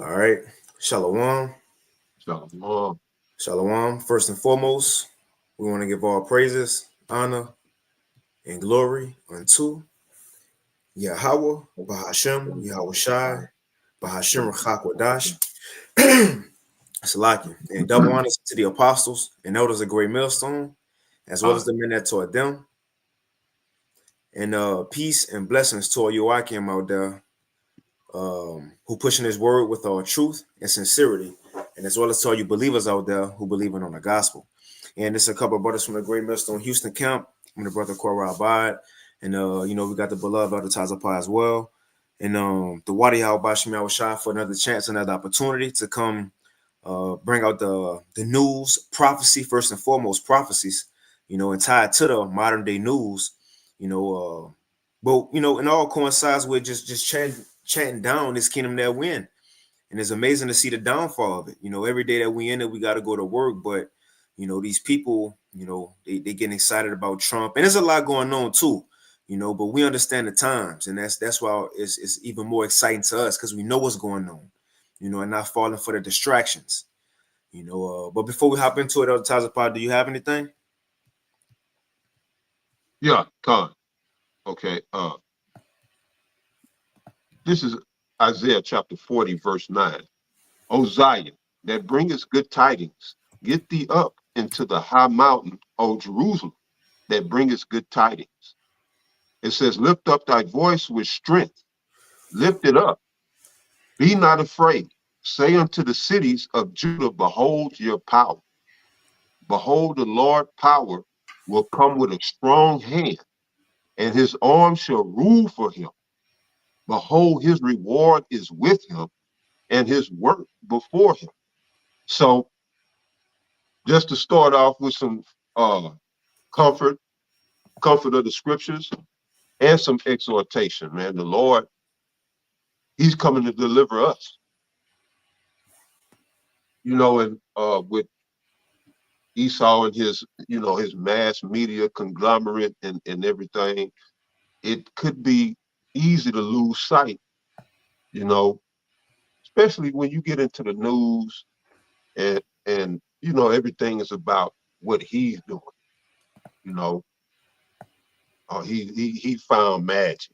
All right. Shalom. Shalom. Shalom. First and foremost, we want to give all praises, honor, and glory unto Yahweh, Bahashem, Yahweh Shai, Bahashem Rachakwadash, Salaki, and double honors to the apostles and elders of Great Millstone, as well as the men that taught them, and peace and blessings to all you Akim out there, who pushing His word with all truth and sincerity, and as well as to all you believers out there who believing on the gospel. And it's a couple of brothers from the Great Millstone Houston camp. I'm the brother Korah Abad, and we got the beloved Elder Tazapah as well, and the Wadi Al Bashim Shah for another chance, another opportunity to come bring out the news, prophecy first and foremost, prophecies, and tie it to the modern day news, but it all coincides with just chanting down this kingdom that we're in. And it's amazing to see the downfall of it. Every day that we in it, we got to go to work. But, these people, they getting excited about Trump. And there's a lot going on too, but we understand the times. And that's why it's even more exciting to us because we know what's going on, and not falling for the distractions, But before we hop into it, Elder Tazapah, do you have anything? Yeah, Khan. Okay. This is Isaiah chapter 40, verse 9. O Zion, that bringeth good tidings, get thee up into the high mountain, O Jerusalem, that bringeth good tidings. It says, lift up thy voice with strength, lift it up, be not afraid. Say unto the cities of Judah, behold your power. Behold, the Lord power will come with a strong hand, and his arm shall rule for him. Behold, his reward is with him, and his work before him. So, just to start off with some comfort of the scriptures, and some exhortation, man. The Lord, He's coming to deliver us. And with Esau and his mass media conglomerate and everything, it could be easy to lose sight, you know, especially when you get into the news and everything is about what he's doing. You know, he found magic.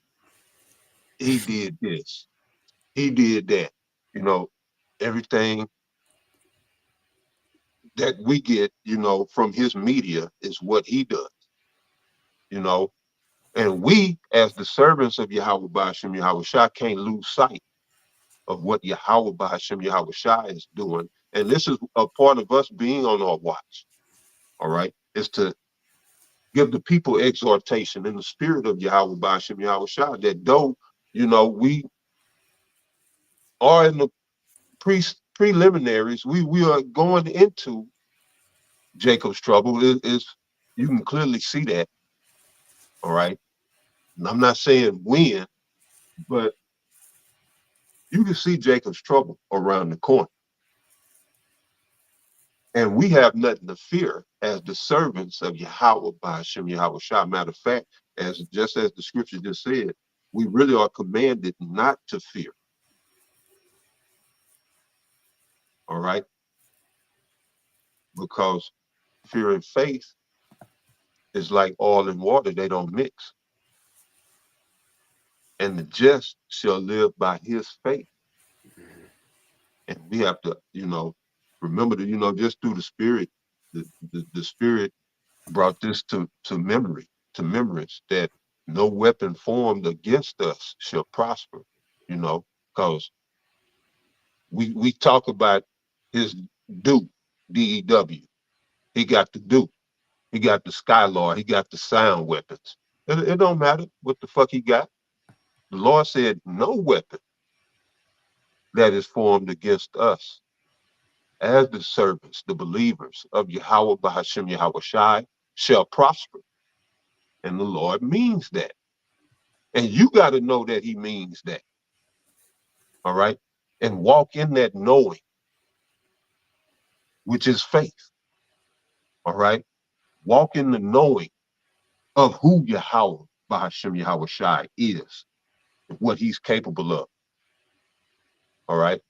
He did this. He did that. You know, everything that we get, from his media is what he does. You know, and we, as the servants of Yahweh Ba'ashem Yahweh Shai, can't lose sight of what Yahweh Ba'ashem Yahweh Shai is doing. And this is a part of us being on our watch. All right, is to give the people exhortation in the spirit of Yahweh Ba'ashem Yahweh Shai, that though, we are in the preliminaries, we are going into Jacob's trouble. Is you can clearly see that. All right. And I'm not saying when, but you can see Jacob's trouble around the corner. And we have nothing to fear as the servants of Yahweh Ba'ashem Yahweh Shai. Matter of fact, just as the scripture just said, we really are commanded not to fear. All right. Because fear and faith is like oil and water, they don't mix. And the just shall live by his faith. And we have to, remember that, just through the spirit, the spirit brought this to memory, to remembrance, that no weapon formed against us shall prosper, because we talk about his do, DEW. He got the do. He got the Skylord. He got the sound weapons. It don't matter what the fuck he got. The Lord said, no weapon that is formed against us as the servants, the believers of Yahweh Ba'ashem Yahweh Shai shall prosper. And the Lord means that. And you got to know that he means that. All right. And walk in that knowing, which is faith. All right. Walk in the knowing of who Yahweh Ba'ashem Yahweh Shai is and what he's capable of. All right.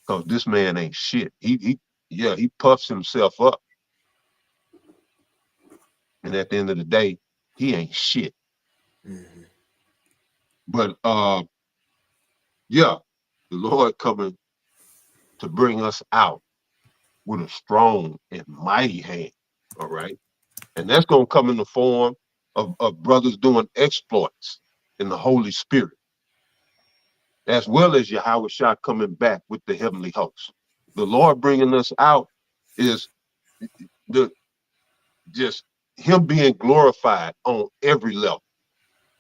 because this man ain't shit. He puffs himself up, and at the end of the day, he ain't shit. Mm-hmm. But yeah, the Lord coming to bring us out with a strong and mighty hand. All right. And that's going to come in the form of brothers doing exploits in the Holy Spirit, as well as Yahweh Shah coming back with the heavenly host. The Lord bringing us out is the just him being glorified on every level,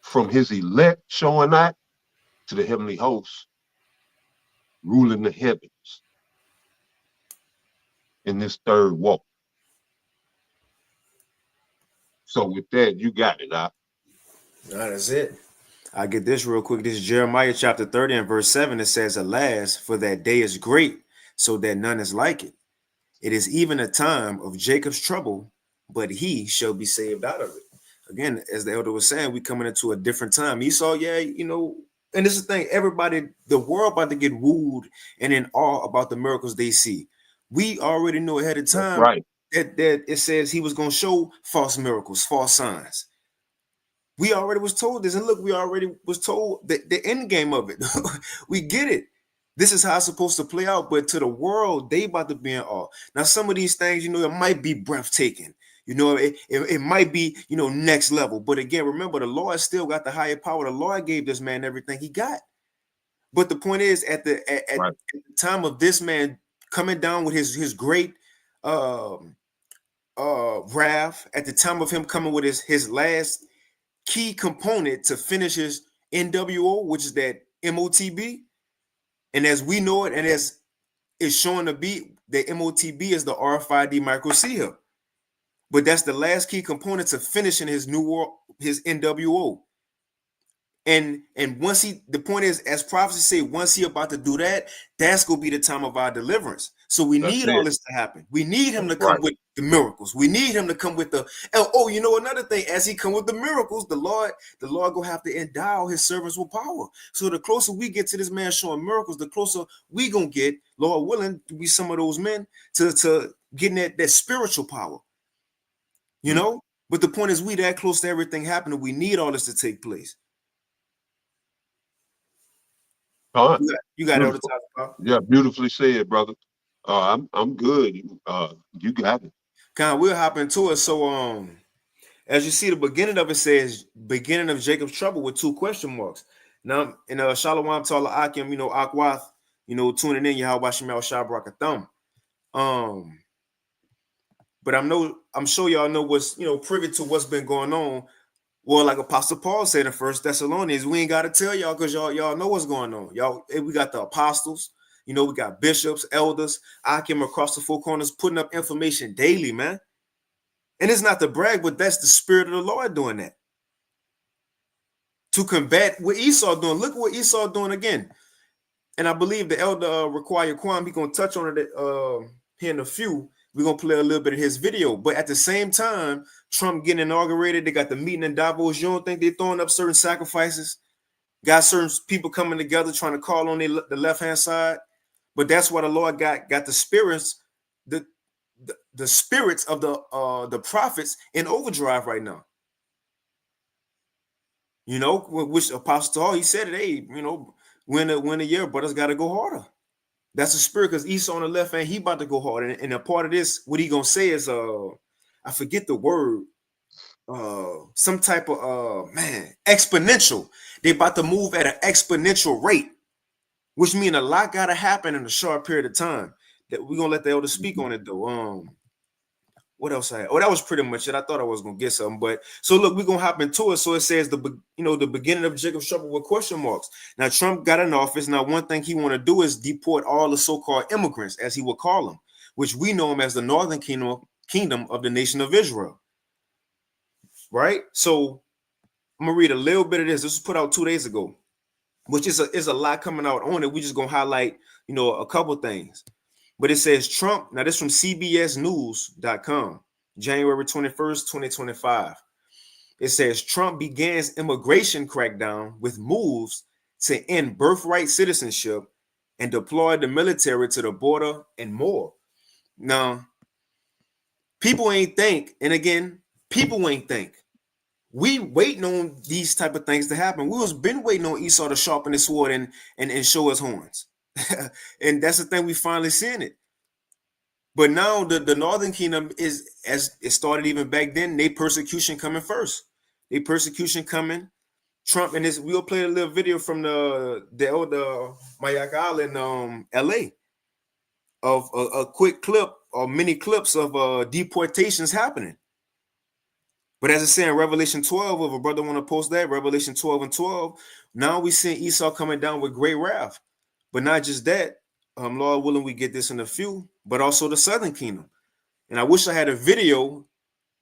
from his elect showing out to the heavenly host ruling the heavens in this third walk. So with that, you got it. That's it. I get this real quick. This is Jeremiah chapter 30 and verse 7. It says, "Alas, for that day is great, so that none is like it. It is even a time of Jacob's trouble, but he shall be saved out of it." Again, as the elder was saying, we coming into a different time. Esau, yeah, and this is the thing, everybody, the world about to get wooed and in awe about the miracles they see. We already knew ahead of That's time right. that it says he was going to show false miracles, false signs. We already was told this, and look, we already was told the end game of it. We get it. This is how it's supposed to play out, but to the world, they about to be in awe. Now, some of these things, it might be breathtaking. It might be, next level. But again, remember, the Lord still got the higher power. The Lord gave this man everything he got. But the point is, at the Right. time of this man coming down with his great wrath, at the time of him coming with his last key component to finish his NWO, which is that MOTB. And as we know it, and as it's shown to be, the MOTB is the RFID micro seal. But that's the last key component to finishing his new world, his NWO. And once the point is, as prophecy say, once he about to do that, that's gonna be the time of our deliverance. So we That's need all it. this to happen. We need him to That's come right. with the miracles. We need him to come with the another thing, as he come with the miracles, the Lord gonna have to endow his servants with power. So the closer we get to this man showing miracles, the closer we gonna get, Lord willing, to be some of those men to getting that spiritual power. But the point is, we that close to everything happening. We need all this to take place. Huh? You got all the Beautiful. time, Pop. Yeah, beautifully said, brother. I'm good. You got it. We'll hop into it. So as you see, the beginning of it says beginning of Jacob's trouble with 2 question marks. Now in Shalom Tala Akim, Akwath, tuning in, Yahweh Shemel Shabrakatham. But I'm sure y'all know what's privy to what's been going on. Well, like Apostle Paul said in 1 Thessalonians, we ain't got to tell y'all because y'all know what's going on. We got the apostles, we got bishops, elders, Akim across the 4 corners putting up information daily, man. And it's not to brag, but that's the spirit of the Lord doing that. To combat what Esau doing. Look at what Esau doing again. And I believe the elder Require Kwam, he gonna touch on it here in a few. We're gonna play a little bit of his video. But at the same time, Trump getting inaugurated, they got the meeting in Davos. You don't think they're throwing up certain sacrifices? Got certain people coming together trying to call on the left-hand side. But that's why the Lord got the spirits, the spirits of the prophets in overdrive right now. Which Apostle Paul, he said it, hey, win a year, brothers got to go harder. That's the spirit, because Esau on the left hand, he about to go hard. And a part of this, what he gonna say is I forget the word, some type of exponential. They about to move at an exponential rate, which means a lot gotta happen in a short period of time. That we're gonna let the elder speak on it though. What else that was pretty much it. I thought I was gonna get something, but so look, we're gonna hop into it. So it says the beginning of Jacob's trouble with question marks. Now Trump got in office. Now one thing he want to do is deport all the so-called immigrants, as he would call them, which we know them as the Northern Kingdom of the nation of Israel. Right. So I'm gonna read a little bit of this. This was put out 2 days ago, which is a lot coming out on it. We just gonna highlight a couple things. But it says Trump, now this is from CBSnews.com, January 21st, 2025. It says Trump begins immigration crackdown with moves to end birthright citizenship and deployed the military to the border and more. Now, people ain't think, and again, people ain't think. We waiting on these type of things to happen. We was been waiting on Esau to sharpen his sword and show his horns. And that's the thing, we finally seeing it. But now the Northern Kingdom is, as it started even back then, they persecution coming first. They persecution coming. Trump and this, we'll play a little video from the old Mayak Island, LA, of a quick clip or many clips of deportations happening. But as I say in Revelation 12, if a brother want to post that, Revelation 12 and 12, now we see Esau coming down with great wrath. But not just that, Lord willing, we get this in a few, but also the Southern Kingdom. And I wish I had a video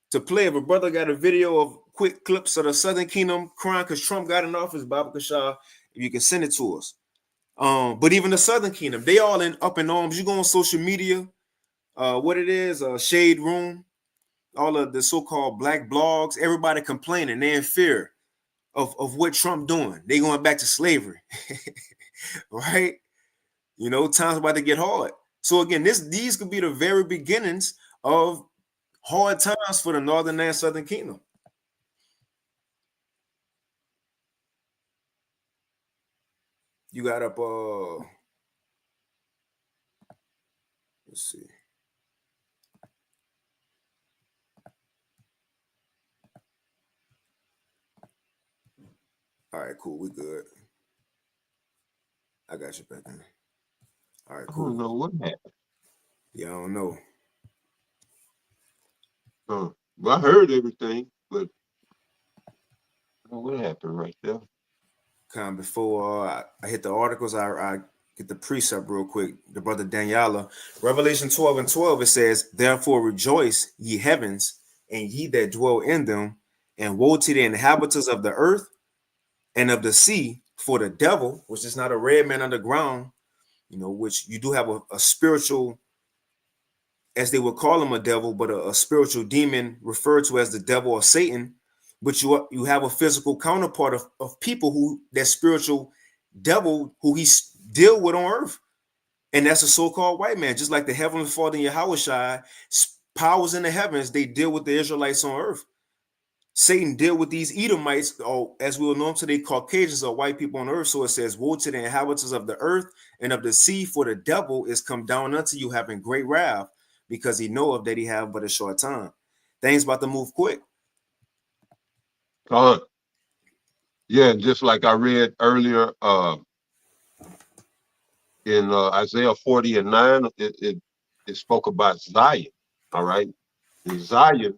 to play. If a brother got a video of quick clips of the Southern Kingdom crying because Trump got in office, Baba Kashah, if you can send it to us. But even the Southern Kingdom, they all up in arms. You go on social media, what it is, Shade Room, all of the so-called black blogs, everybody complaining. They're in fear of what Trump doing. They going back to slavery, right? You know, time's about to get hard. So again, these could be the very beginnings of hard times for the Northern and Southern Kingdom. You got up, let's see. All right, cool. We good. I got you back then. All right, cool. I don't know what happened. Yeah, I don't know. Well, I heard everything, but I don't know what happened right there. Kind of before I hit the articles, I get the precept real quick. The brother Daniela, Revelation 12 and 12, it says, "Therefore rejoice, ye heavens, and ye that dwell in them, and woe to the inhabitants of the earth and of the sea, for the devil, which is not a red man underground, you know, which you do have a spiritual, as they would call him a devil, but a spiritual demon referred to as the devil or Satan. But you have a physical counterpart of people who that spiritual devil who he deal with on earth. And that's a so-called white man, just like the Heavenly Father in Yahushua, powers in the heavens, they deal with the Israelites on earth. Satan deal with these Edomites, or as we will know them today, Caucasians or white people on earth. So it says, woe to the inhabitants of the earth and of the sea, for the devil is come down unto you having great wrath, because he knoweth that he have but a short time. Things about to move quick. Yeah, just like I read earlier in Isaiah 40 and 9, it spoke about Zion. All right. And Zion,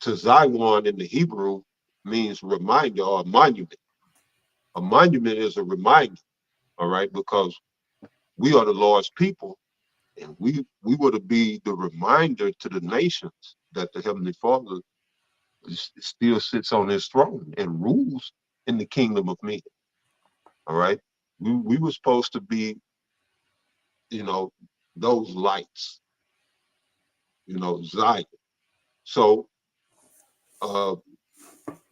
to Zion in the Hebrew, means reminder or monument. A monument is a reminder, all right, because we are the Lord's people, and we were to be the reminder to the nations that the Heavenly Father still sits on his throne and rules in the kingdom of men. All right. We were supposed to be, you know, those lights, you know, Zion. So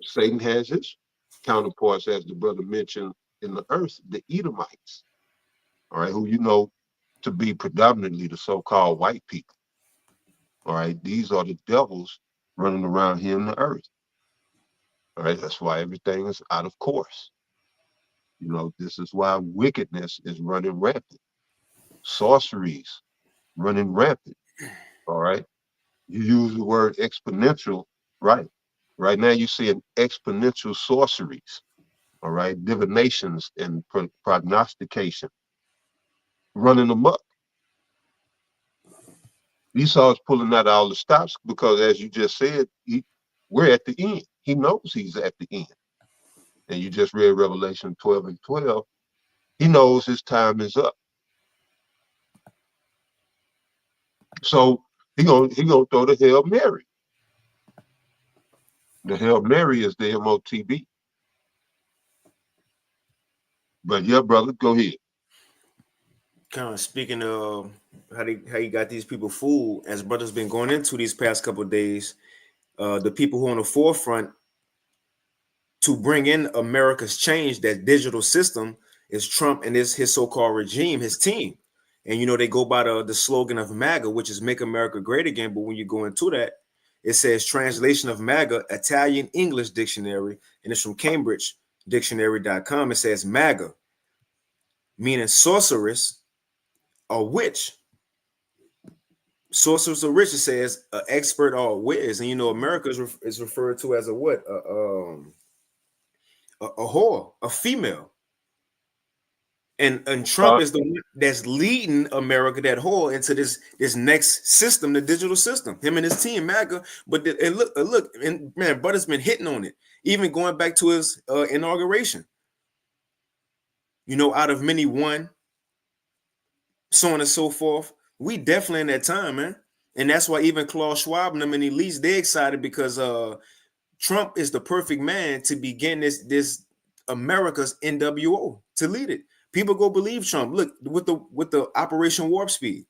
Satan has his counterparts, as the brother mentioned, in the earth, the Edomites, all right, who you know to be predominantly the so-called white people. All right, these are the devils running around here in the earth. All right, that's why everything is out of course. You know, this is why wickedness is running rampant. Sorceries running rampant. All right. You use the word exponential, right? Right now you're seeing exponential sorceries, all right, divinations and prognostication running amok. Esau's pulling out all the stops because, as you just said, we're at the end. He knows he's at the end. And you just read Revelation 12 and 12. He knows his time is up. So he gonna throw the Hail Mary. The Hail Mary is the MOTB. But yeah, brother, go ahead. Kind of speaking of how you got these people fooled, as brothers been going into these past couple of days, the people who are on the forefront to bring in America's change, that digital system, is Trump and his so-called regime, his team. And they go by the slogan of MAGA, which is Make America Great Again. But when you go into that, it says translation of MAGA, Italian English Dictionary, and it's from Cambridge Dictionary.com. It says MAGA, meaning sorceress or witch. Sorceress or witch, it says an expert or whiz. And America is referred to as a what? A whore, a female. And Trump is the one that's leading America, that whore, into this next system, the digital system. Him and his team, MAGA. But and look, and man, Butter's been hitting on it, even going back to his inauguration. Out of many one, so on and so forth. We definitely in that time, man, and that's why even Klaus Schwab and them and elites, they're excited because Trump is the perfect man to begin this America's NWO, to lead it. People go believe Trump. Look with the Operation Warp Speed.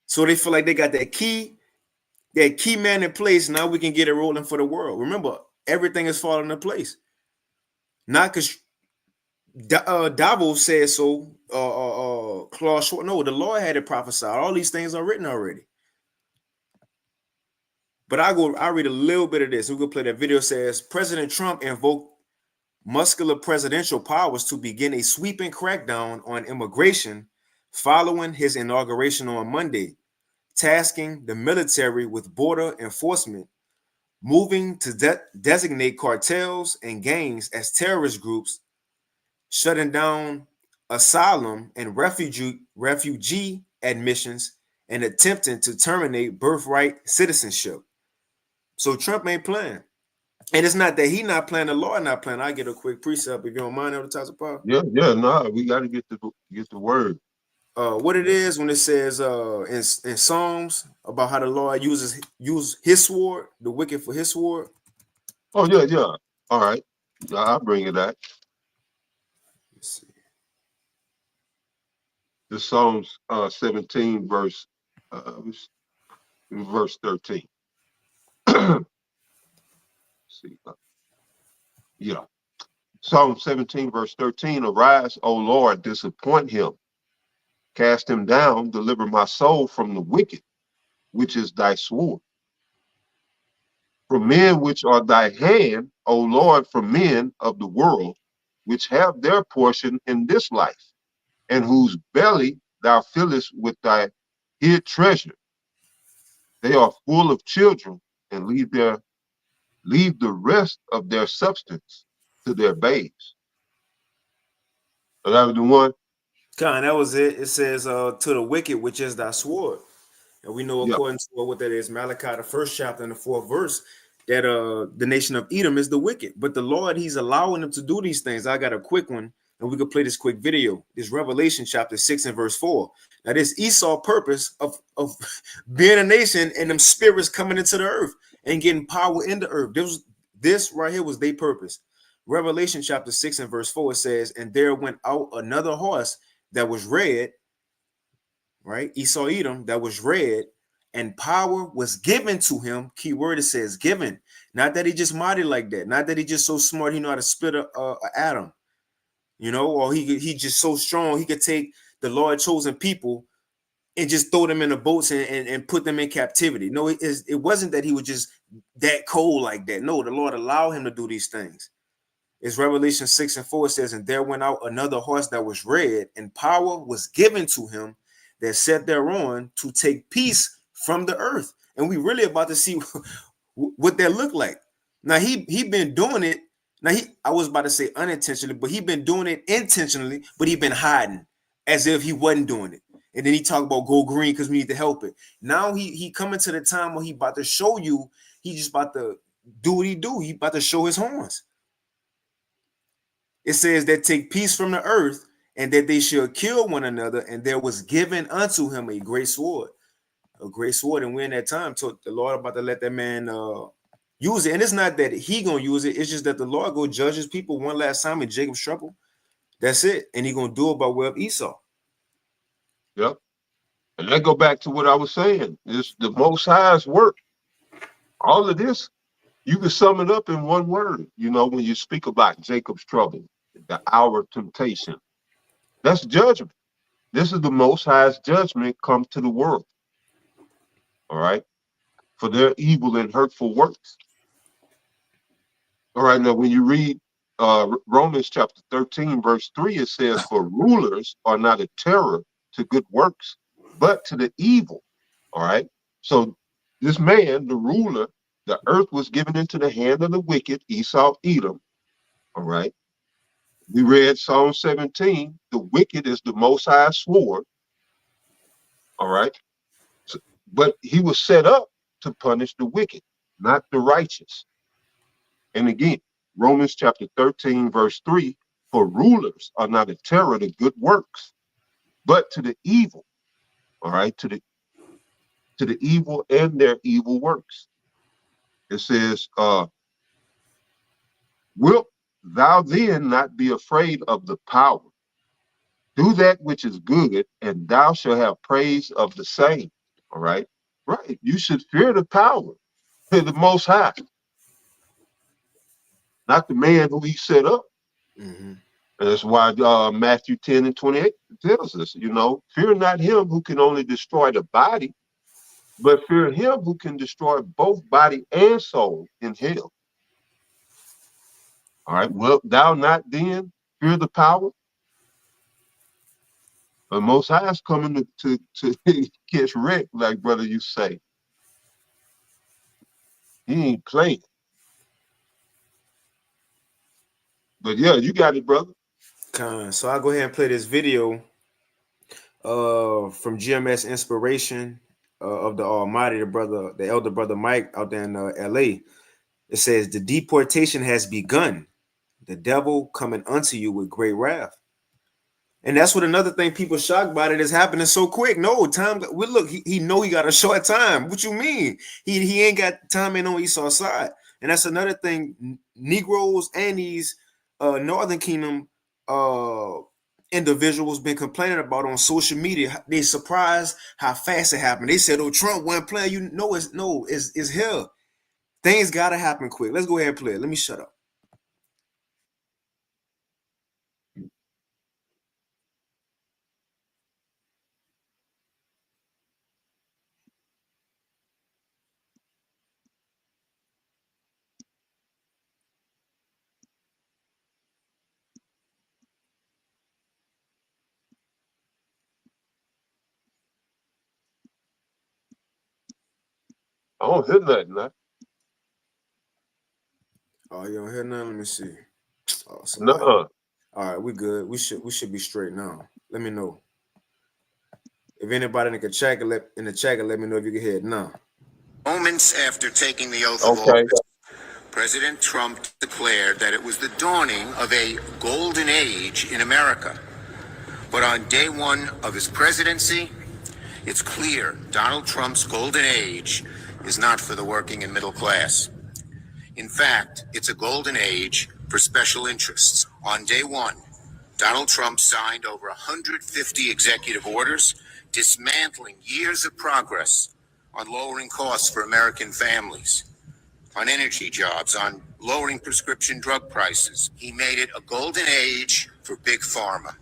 So they feel like they got that key man in place. Now we can get it rolling for the world. Remember, everything is falling into place. Not because Davos said so. Klaus Schwab. No, the Lord had it prophesied. All these things are written already. But I read a little bit of this. We're gonna play that video. It says President Trump invoked muscular presidential powers to begin a sweeping crackdown on immigration following his inauguration on Monday, tasking the military with border enforcement, moving to designate cartels and gangs as terrorist groups, shutting down asylum and refugee admissions, and attempting to terminate birthright citizenship. So Trump ain't playing. And it's not that he not playing, the Lord not playing. I get a quick precept if you don't mind, Elder Tyson Paul. Yeah, we got to get the word. What it is when it says in Psalms about how the Lord use his sword, the wicked for his sword. Oh yeah. All right, I'll bring it back. Let's see. This Psalms 17 verse 13. See, yeah. Psalm 17 verse 13. Arise, O Lord, disappoint him. Cast him down, deliver my soul from the wicked, which is thy sword. From men which are thy hand, O Lord, from men of the world, which have their portion in this life, and whose belly thou fillest with thy hid treasure. They are full of children, and leave the rest of their substance to their babes. So that was the one. Con, that was it. It says to the wicked, which is thy sword. And we know according to what that is, Malachi, the 1st chapter and the 4th verse, that the nation of Edom is the wicked. But the Lord, he's allowing them to do these things. I got a quick one, and we could play this quick video. This Revelation chapter 6 and verse 4. Now this Esau purpose of being a nation and them spirits coming into the earth and getting power in the earth. This right here was their purpose. Revelation chapter 6 and verse 4, it says, and there went out another horse that was red, right? Esau Edom, that was red, and power was given to him. Key word, it says given. Not that he just mighty like that. Not that he just so smart he know how to split a atom, or he just so strong he could take the Lord chosen people and just throw them in the boats and put them in captivity. No, it wasn't that he was just that cold like that. No, the Lord allowed him to do these things. It's Revelation 6 and 4. It says, and there went out another horse that was red, and power was given to him that sat thereon to take peace from the earth. And we really about to see what that looked like. Now he been doing it. Now I was about to say unintentionally, but he been doing it intentionally, but he been hiding as if he wasn't doing it. And then he talked about go green because we need to help it. Now he coming to the time where he about to show you, he just about to do what he do. He about to show his horns. It says that take peace from the earth, and that they shall kill one another, and there was given unto him a great sword. And we're in that time. So the Lord about to let that man use it. And it's not that he gonna use it, it's just that the Lord go judge his people one last time in Jacob's trouble. That's it. And he gonna do it by way of Esau. Yep. And that go back to what I was saying. It's the Most High's work. All of this, you can sum it up in one word, when you speak about Jacob's trouble. the hour of temptation. That's judgment. This is the Most High's judgment come to the world. All right, for their evil and hurtful works. All right, now when you read Romans chapter 13, verse 3, it says, "For rulers are not a terror to good works, but to the evil." All right, so this man, the ruler, the earth was given into the hand of the wicked, Esau, Edom. All right, we read Psalm 17, the wicked is the Most High sword. All right, so, but he was set up to punish the wicked, not the righteous. And again, Romans chapter 13, verse 3, "For rulers are not a terror to good works, but to the evil." All right, to the evil and their evil works. It says, "Wilt thou then not be afraid of the power? Do that which is good, and thou shalt have praise of the same." All right, right. You should fear the power, the Most High, not the man who he set up. Mm-hmm. And that's why Matthew 10 and 28 tells us, fear not him who can only destroy the body, but fear him who can destroy both body and soul in hell. All right, well, thou not then fear the power? The Most High is coming to catch wrecked, like brother you say. He ain't playing. But yeah, you got it, brother. So I'll go ahead and play this video from GMS Inspiration of the Almighty, the elder brother Mike out there in LA. It says, "The deportation has begun. The devil coming unto you with great wrath." And that's what another thing people shocked about it is happening so quick. No time. Look, he know he got a short time. What you mean? He ain't got time in on Esau's side. And that's another thing. Negroes and these Northern Kingdom individuals been complaining about on social media. They surprised how fast it happened. They said, "Oh, Trump wasn't playing." It's here. Things gotta happen quick. Let's go ahead and play it. Let me shut up. I don't hear nothing, man. Oh, you don't hear nothing? Let me see. Oh, Nuh-uh. All right, we good. We should be straight now. Let me know if anybody in the chat can let me know if you can hear it now. Moments after taking the oath of office, President Trump declared that it was the dawning of a golden age in America. But on day one of his presidency, it's clear Donald Trump's golden age is not for the working and middle class. In fact, it's a golden age for special interests. On day one, Donald Trump signed over 150 executive orders, dismantling years of progress on lowering costs for American families, on energy jobs, on lowering prescription drug prices. He made it a golden age for big pharma.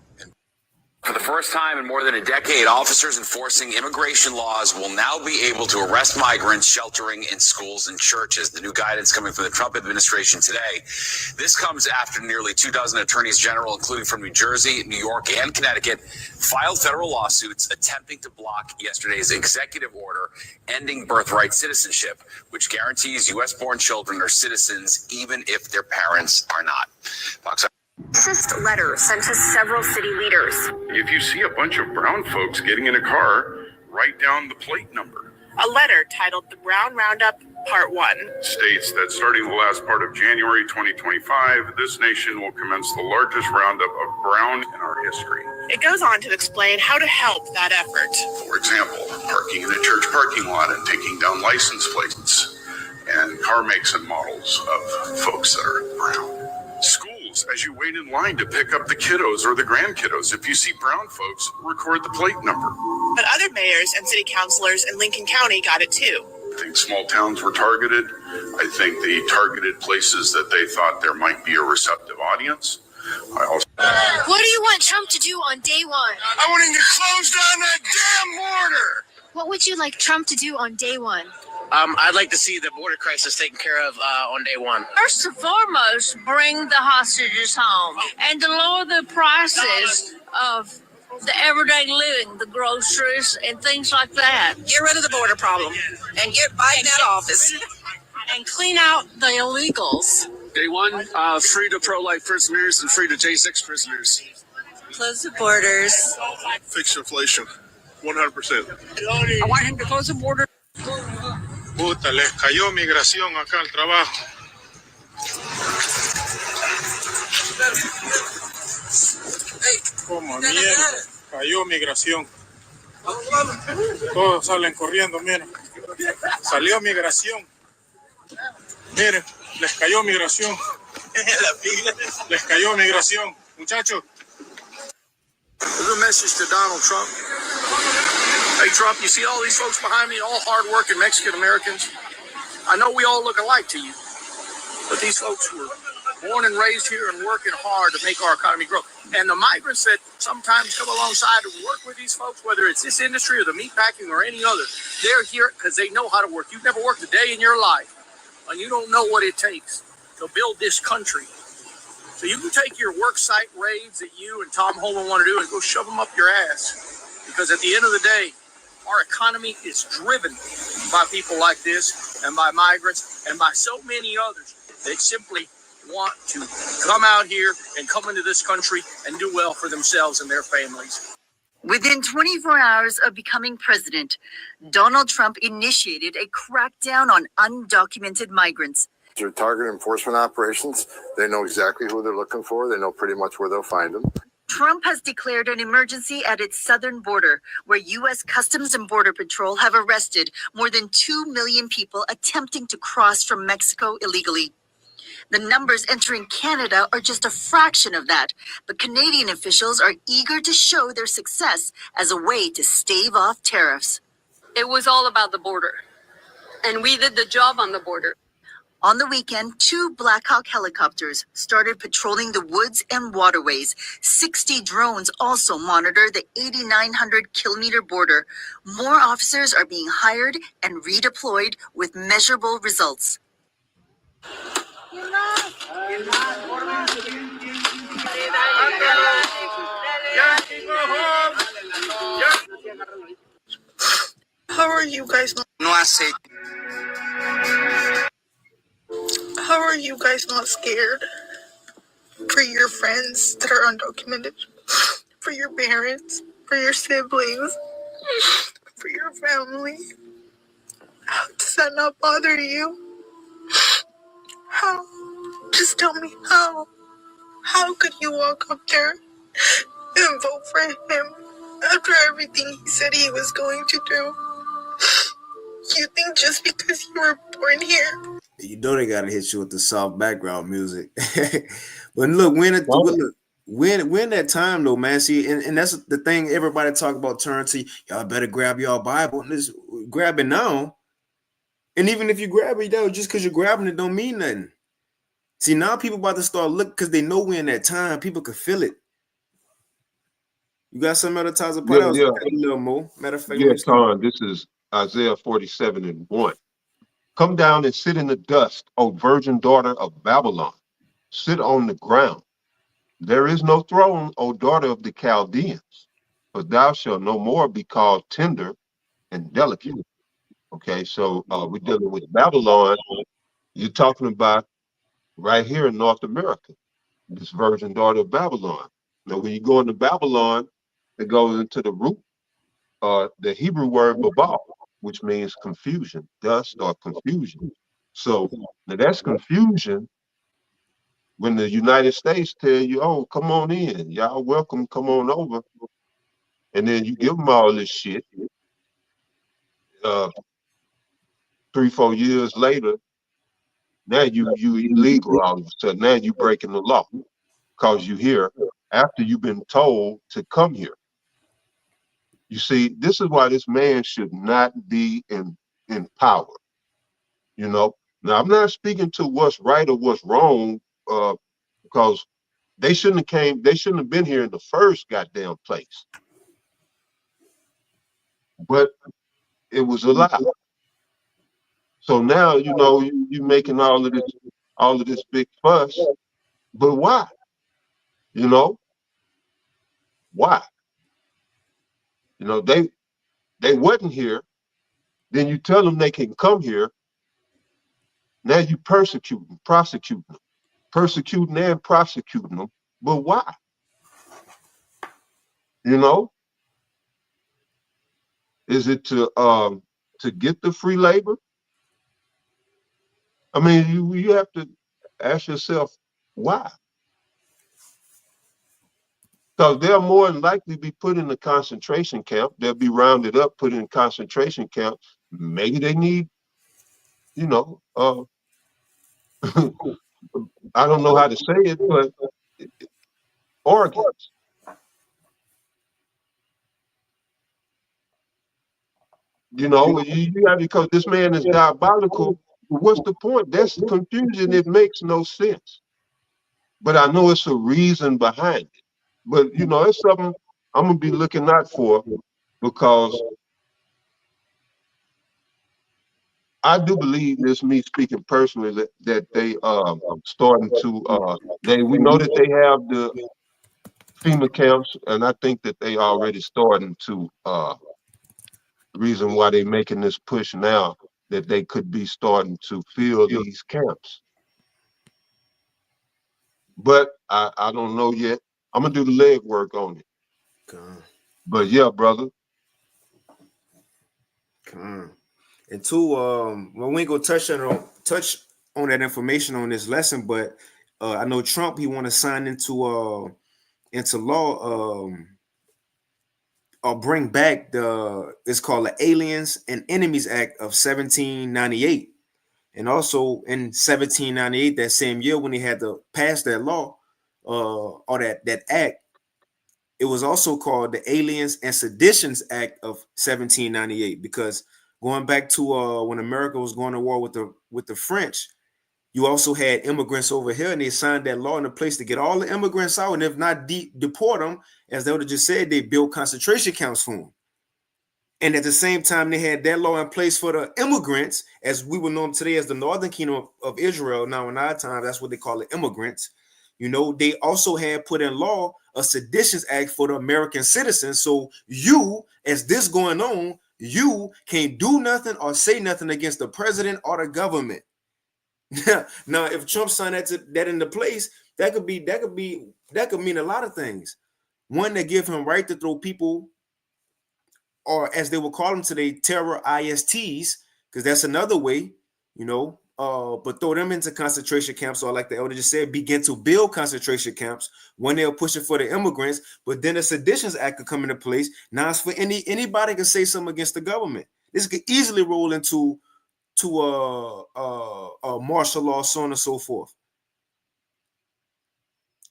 For the first time in more than a decade, officers enforcing immigration laws will now be able to arrest migrants sheltering in schools and churches. The new guidance coming from the Trump administration today. This comes after nearly 24 attorneys general, including from New Jersey, New York, and Connecticut, filed federal lawsuits attempting to block yesterday's executive order ending birthright citizenship, which guarantees U.S.-born children are citizens even if their parents are not. Fox. Racist letter sent to several city leaders. If you see a bunch of brown folks getting in a car, write down the plate number. A letter titled The Brown Roundup, Part 1. States that starting the last part of January 2025, this nation will commence the largest roundup of brown in our history. It goes on to explain how to help that effort. For example, parking in a church parking lot and taking down license plates and car makes and models of folks that are brown. Schools, as you wait in line to pick up the kiddos or the grandkiddos, if you see brown folks, record the plate number. But other mayors and city councilors in Lincoln County got it too. I think small towns were targeted. I think they targeted places that they thought there might be a receptive audience. What do you want Trump to do on day one? I want him to close down that damn border. What would you like Trump to do on day one? I'd like to see the border crisis taken care of on day one. First and foremost, bring the hostages home and to lower the prices of the everyday living, the groceries and things like that. Get rid of the border problem and get Biden out of office. And clean out the illegals. Day one, free to pro-life prisoners and free to J6 prisoners. Close the borders. Fix inflation, 100%. I want him to close the border. Puta, les cayó migración acá al trabajo. Como mierda, cayó migración. Todos salen corriendo, miren. Salió migración. Miren, les cayó migración. Les cayó migración, muchachos. There's a message to Donald Trump. Hey, Trump, you see all these folks behind me, all hard-working Mexican-Americans? I know we all look alike to you, but these folks were born and raised here and working hard to make our economy grow. And the migrants that sometimes come alongside and work with these folks, whether it's this industry or the meatpacking or any other, they're here because they know how to work. You've never worked a day in your life, and you don't know what it takes to build this country. So you can take your work site raids that you and Tom Holman want to do and go shove them up your ass. Because at the end of the day, our economy is driven by people like this and by migrants and by so many others that simply want to come out here and come into this country and do well for themselves and their families. Within 24 hours of becoming president, Donald Trump initiated a crackdown on undocumented migrants. Through target enforcement operations, they know exactly who they're looking for. They know pretty much where they'll find them. Trump has declared an emergency at its southern border, where U.S. Customs and Border Patrol have arrested more than 2 million people attempting to cross from Mexico illegally. The numbers entering Canada are just a fraction of that, but Canadian officials are eager to show their success as a way to stave off tariffs. It was all about the border, and we did the job on the border. On the weekend, 2 Black Hawk helicopters started patrolling the woods and waterways. 60 drones also monitor the 8,900-kilometer border. More officers are being hired and redeployed with measurable results. How are you guys not? How are you guys not scared for your friends that are undocumented, for your parents, for your siblings, for your family? How does that not bother you? How? Just tell me how. How could you walk up there and vote for him after everything he said he was going to do? You think just because you were born here? You know they gotta hit you with the soft background music. But look, when that time though, man. See, and that's the thing everybody talk about. Turn to y'all better grab y'all Bible and just grab it now. And even if you grab it though, just because you're grabbing it don't mean nothing. See, now people about to start looking because they know we're in that time. People could feel it. You got some other times of a little more. Matter of fact, Con, this is Isaiah 47:1. Come down and sit in the dust, O virgin daughter of Babylon. Sit on the ground. There is no throne, O daughter of the Chaldeans, for thou shalt no more be called tender and delicate. Okay, so we're dealing with Babylon. You're talking about right here in North America, this virgin daughter of Babylon. Now, when you go into Babylon, it goes into the root, the Hebrew word babal, which means confusion, dust or confusion. So now that's confusion when the United States tell you, oh, come on in, y'all welcome, come on over. And then you give them all this shit. 3-4 years later, now you illegal all of a sudden. Now you breaking the law because you here after you've been told to come here. You see, this is why this man should not be in power. You know, now I'm not speaking to what's right or what's wrong, because They shouldn't have been here in the first goddamn place. But it was allowed. So now, you know, you making all of this big fuss. But why? You know? Why? You know, they wasn't here. Then you tell them they can come here. Now you prosecuting and prosecuting them. But why? You know? Is it to get the free labor? I mean, you have to ask yourself why. Because they'll more than likely be put in a concentration camp. They'll be rounded up, put in a concentration camp. Maybe they need, you know, I don't know how to say it, but organs. You know, you have, because this man is diabolical. What's the point? That's confusion. It makes no sense. But I know it's a reason behind it. But, you know, it's something I'm going to be looking out for, because I do believe, this me speaking personally, that they starting to we know that they have the FEMA camps, and I think that they already starting to reason why they making this push now, that they could be starting to fill these camps. But I don't know yet. I'm gonna do the leg work on it. But yeah, brother. And two, well, we ain't gonna touch on that information on this lesson, but I know Trump, he want to sign into law or bring back it's called the Aliens and Enemies Act of 1798. And also in 1798, that same year when he had to pass that law, or that act, it was also called the Aliens and Seditions Act of 1798, because going back to when America was going to war with the French, you also had immigrants over here, and they signed that law into place to get all the immigrants out, and if not deport them, as they would have just said, they built concentration camps for them. And at the same time, they had that law in place for the immigrants, as we would know them today as the Northern Kingdom of Israel. Now, in our time, that's what they call it, immigrants. You know, they also had put in law a Seditions Act for the American citizens. So you, as this going on, you can't do nothing or say nothing against the president or the government. Now, if Trump signed that into place, that could mean a lot of things. One, that give him right to throw people, or as they will call them today, terror ISTs, because that's another way, you know, but throw them into concentration camps, or like the elder just said, begin to build concentration camps when they're pushing for the immigrants. But then the Seditions Act could come into place. Now it's for anybody can say something against the government. This could easily roll into martial law, so on and so forth.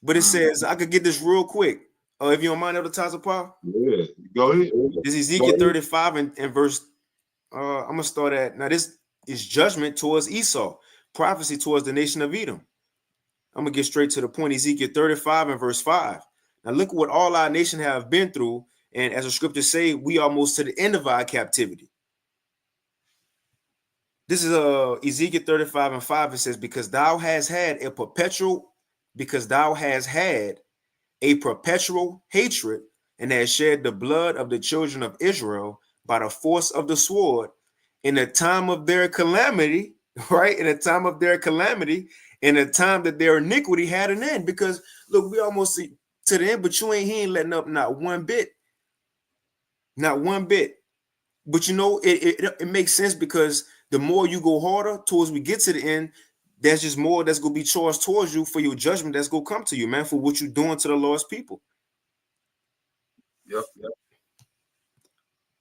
But it says, I could get this real quick. If you don't mind, Elder Tazapah. Yeah, go ahead. This is Ezekiel 35 and verse. I'm gonna start at, now this is judgment towards Esau, prophecy towards the nation of Edom. I'm gonna get straight to the point. Ezekiel 35 and verse 5. Now look at what all our nation have been through, and as the scriptures say, we almost to the end of our captivity. This is Ezekiel 35 and 5. It says, because thou hast had a perpetual hatred, and has shed the blood of the children of Israel by the force of the sword in the time of their calamity, right? In the time of their calamity, in the time that their iniquity had an end. Because look, we almost to the end, but he ain't letting up not one bit. Not one bit. But you know, it makes sense, because the more you go harder towards we get to the end, there's just more that's going to be charged towards you for your judgment that's going to come to you, man, for what you're doing to the Lord's people. Yep.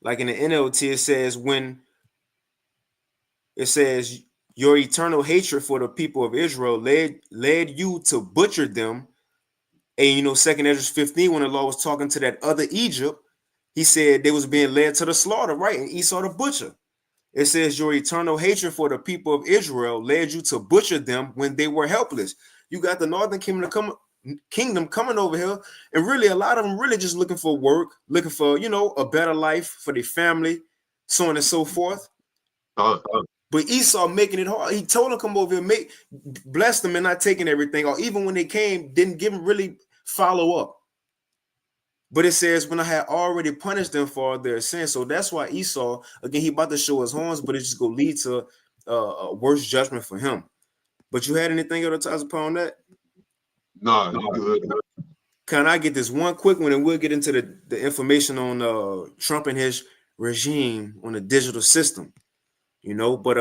Like in the NLT, it says your eternal hatred for the people of Israel led you to butcher them. And you know, 2nd Ezra 15, when the Lord was talking to that other Egypt, he said they was being led to the slaughter, right? And Esau the butcher. It says your eternal hatred for the people of Israel led you to butcher them when they were helpless. You got the Northern Kingdom kingdom coming over here, and really a lot of them really just looking for work, looking for, you know, a better life for their family, so on and so forth. But Esau making it hard. He told them come over here, bless them, and not taking everything, or even when they came, didn't give them really follow up. But it says, when I had already punished them for their sins. So that's why Esau, again, he about to show his horns, but it's just gonna lead to a worse judgment for him. But you had anything else to touch upon that? No, you good. Can I get this one quick one, and we'll get into the information on Trump and his regime on the digital system, you know? But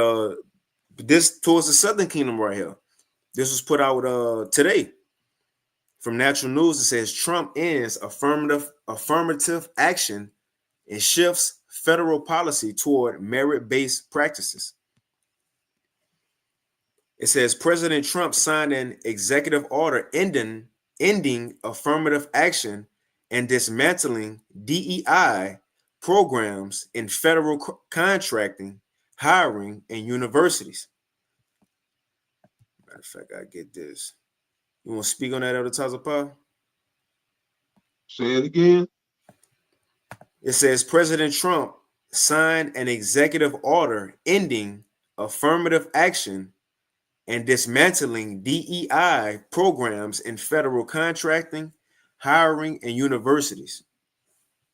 this towards the Southern Kingdom right here. This was put out today from Natural News. It says Trump ends affirmative action and shifts federal policy toward merit-based practices. It says President Trump signed an executive order ending affirmative action and dismantling DEI programs in federal contracting, hiring, and universities. Matter of fact, I get this. You want to speak on that, Elder Tazapah? Say it again. It says President Trump signed an executive order ending affirmative action and dismantling DEI programs in federal contracting, hiring, and universities.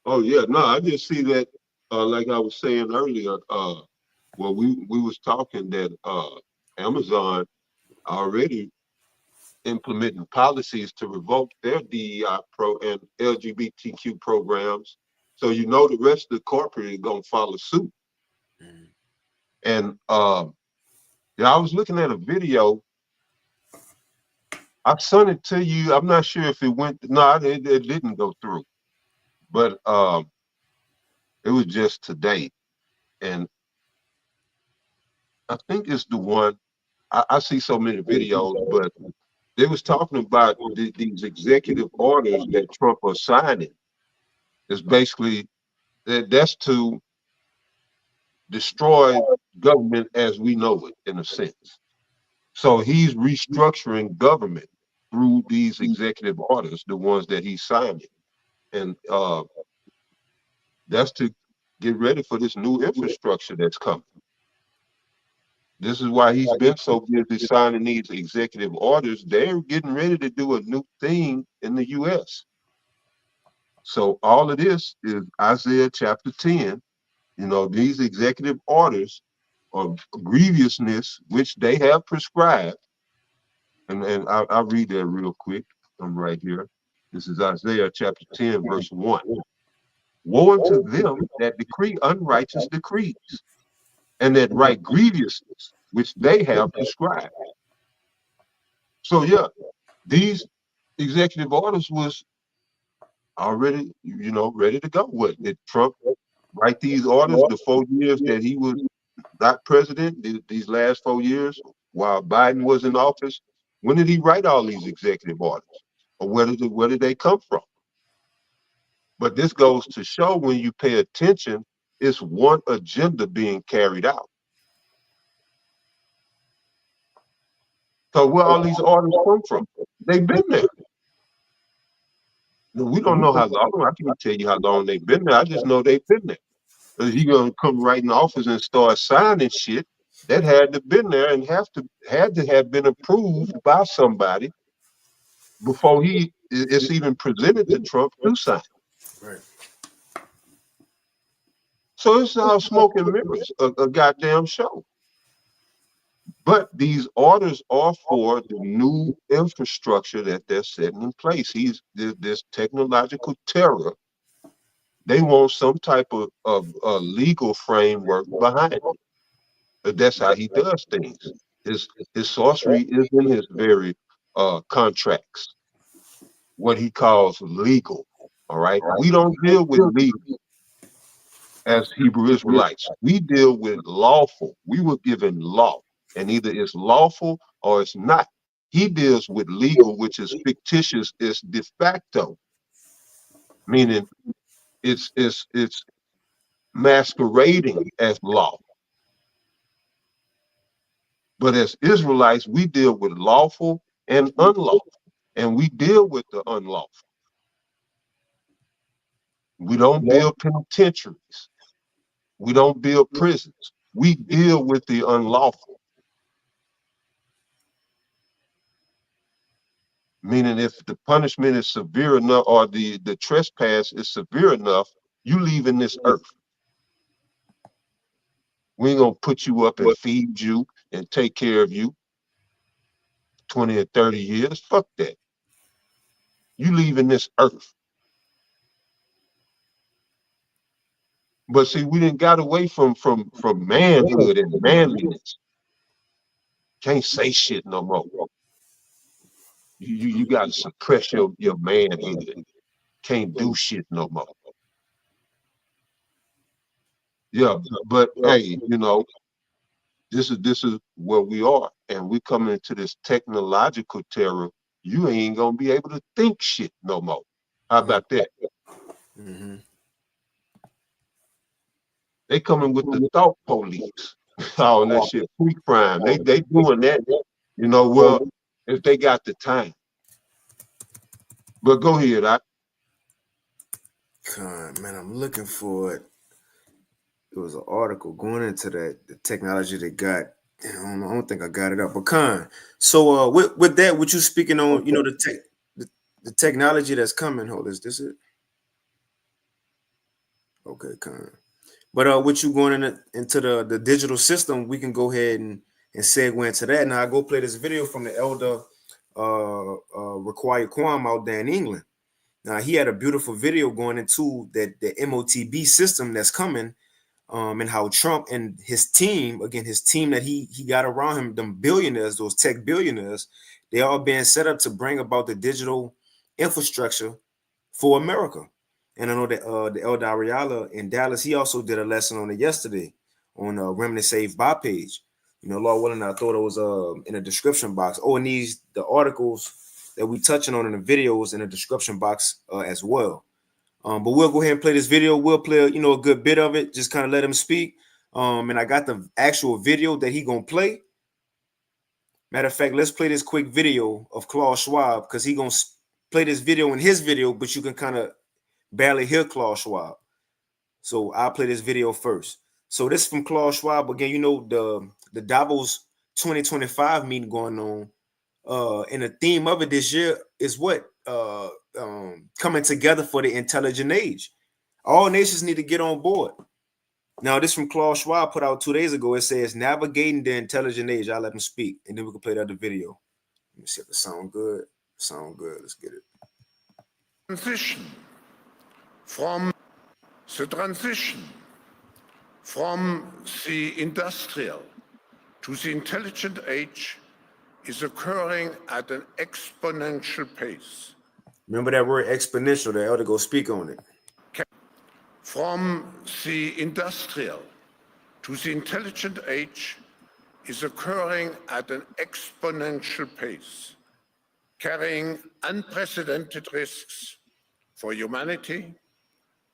Oh yeah, no, I just see that. Like I was saying earlier, well, we was talking that Amazon already implementing policies to revoke their DEI and LGBTQ programs. So you know the rest of the corporate is gonna follow suit. And yeah, I was looking at a video. I sent it to you. I'm not sure if it went. No, it didn't go through. But it was just today, and I think it's the one. I see so many videos, but they was talking about these executive orders that Trump are signing. It's basically that's to destroy government as we know it, in a sense. So he's restructuring government through these executive orders, the ones that he's signing, and that's to get ready for this new infrastructure that's coming. This is why he's been so busy signing these executive orders. They're getting ready to do a new thing in the U.S. So all of this is Isaiah chapter 10. You know, these executive orders of grievousness, which they have prescribed. And I'll read that real quick. I'm right here. This is Isaiah chapter 10, verse 1. Woe unto them that decree unrighteous decrees, and that write grievousness, which they have prescribed. So yeah, these executive orders was already, you know, ready to go. What did Trump write these orders the 4 years that he was not president, these last 4 years while Biden was in office? When did he write all these executive orders? Or where did they come from? But this goes to show, when you pay attention, it's one agenda being carried out. So where all these orders come from? They've been there. We don't know how long. I can't tell you how long they've been there. I just know they've been there. If you're gonna come right in office and start signing shit, that had to been there and had to have been approved by somebody before it's even presented to Trump to sign. Right. So it's all smoke and mirrors, a goddamn show. But these orders are for the new infrastructure that they're setting in place. This technological terror. They want some type of legal framework behind it. But that's how he does things. His sorcery is in his very contracts, what he calls legal. All right. We don't deal with legal as Hebrew Israelites. We deal with lawful. We were given law, and either it's lawful or it's not. He deals with legal, which is fictitious, is de facto, meaning it's masquerading as law. But as Israelites, we deal with lawful and unlawful. And we deal with the unlawful. We don't build penitentiaries. We don't build prisons. We deal with the unlawful. Meaning if the punishment is severe enough or the trespass is severe enough, you leaving this earth. We ain't gonna put you up and feed you and take care of you 20 or 30 years. Fuck that. You leaving this earth. But see, we didn't got away from manhood and manliness. Can't say shit no more. You gotta suppress your manhood. Can't do shit no more. Yeah, but hey, you know, this is where we are, and we coming into this technological terror. You ain't gonna be able to think shit no more. How about that? Mm-hmm. They coming with the thought police. All that shit, pre-crime. They doing that. You know, well, if they got the time. But go ahead, Man, I'm looking for it. It was an article going into the technology they got. I don't think I got it up. But so with that, what you speaking on, you know, the technology that's coming. Hold, is this it? Okay, But what you going into the digital system, we can go ahead and segue into that. Now I go play this video from the elder Required Quam out there in England. Now he had a beautiful video going into the MOTB system that's coming, and how Trump and his team, again, his team that he got around him, them billionaires, those tech billionaires, they all being set up to bring about the digital infrastructure for America. And I know that the Elder Ariala in Dallas, he also did a lesson on it yesterday on Remnant Saved by page. You know, Lord willing, I thought it was in the description box. Oh, and the articles that we touching on in the videos in the description box as well. But we'll go ahead and play this video. We'll play, you know, a good bit of it. Just kind of let him speak. And I got the actual video that he gonna play. Matter of fact, let's play this quick video of Klaus Schwab, because he gonna play this video in his video, but you can kind of barely hear Klaus Schwab. So I'll play this video first. So this is from Klaus Schwab. Again, you know, the Davos 2025 meeting going on. And the theme of it this year is what? Coming together for the intelligent age. All nations need to get on board. Now, this from Klaus Schwab put out 2 days ago. It says, navigating the intelligent age. I'll let him speak, and then we can play the other video. Let me see if it sound good. Sound good. Let's get it. Transition from the industrial to the intelligent age is occurring at an exponential pace. Remember that word exponential. The elder go speak on it. From the industrial to the intelligent age is occurring at an exponential pace, carrying unprecedented risks for humanity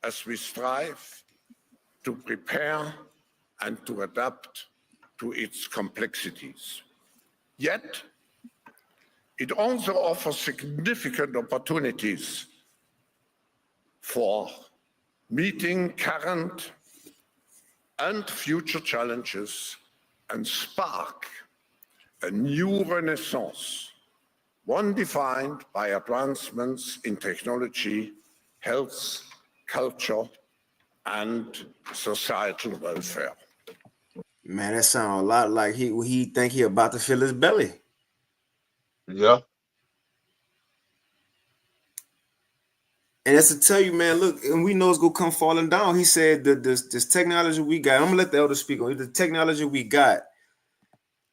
as we strive to prepare and to adapt to its complexities. Yet, it also offers significant opportunities for meeting current and future challenges and spark a new renaissance, one defined by advancements in technology, health, culture, and societal welfare. Man, that sounds a lot like he think he about to fill his belly. Yeah. And that's to tell you, man, look, and we know it's gonna come falling down. He said that this technology we got, I'm gonna let the elder speak on it. The technology we got,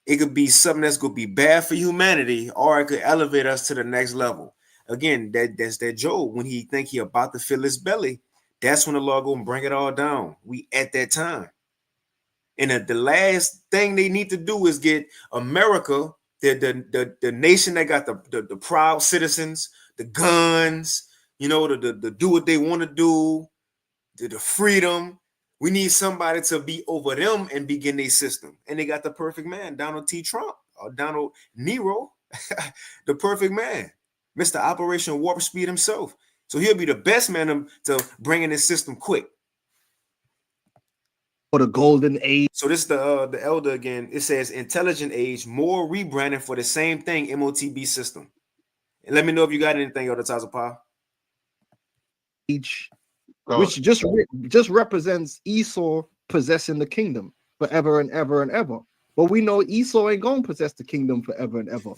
it could be something that's gonna be bad for humanity, or it could elevate us to the next level. Again, that's that Job, when he think he about to fill his belly, that's when the Lord gonna bring it all down. We at that time. And the last thing they need to do is get America, the nation that got the proud citizens, the guns, you know, the do what they want to do, the freedom. We need somebody to be over them and begin their system. And they got the perfect man, Donald T. Trump, or Donald Nero, the perfect man. Mr. Operation Warp Speed himself. So he'll be the best man to bring in this system quick. For the golden age. So this is the elder again. It says intelligent age, more rebranding for the same thing, MOTB system. And let me know if you got anything, Elder Tazapah. Age, which just represents Esau possessing the kingdom forever and ever and ever. But we know Esau ain't gonna possess the kingdom forever and ever.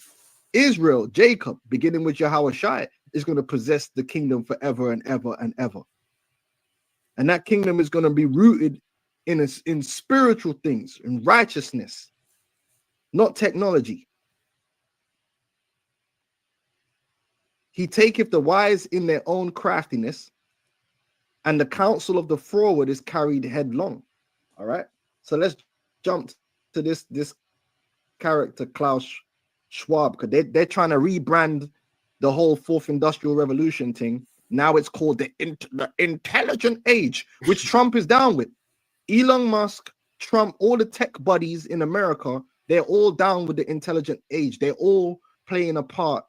Israel, Jacob, beginning with Yahushua, is going to possess the kingdom forever and ever and ever. And that kingdom is going to be rooted in spiritual things, in righteousness, not technology. He taketh the wise in their own craftiness, and the counsel of the froward is carried headlong. All right. So let's jump to this character, Klaus Schwab, because they're trying to rebrand the whole fourth industrial revolution thing. Now it's called the intelligent age, which Trump is down with. Elon Musk, Trump, all the tech buddies in America, they're all down with the intelligent age. They're all playing a part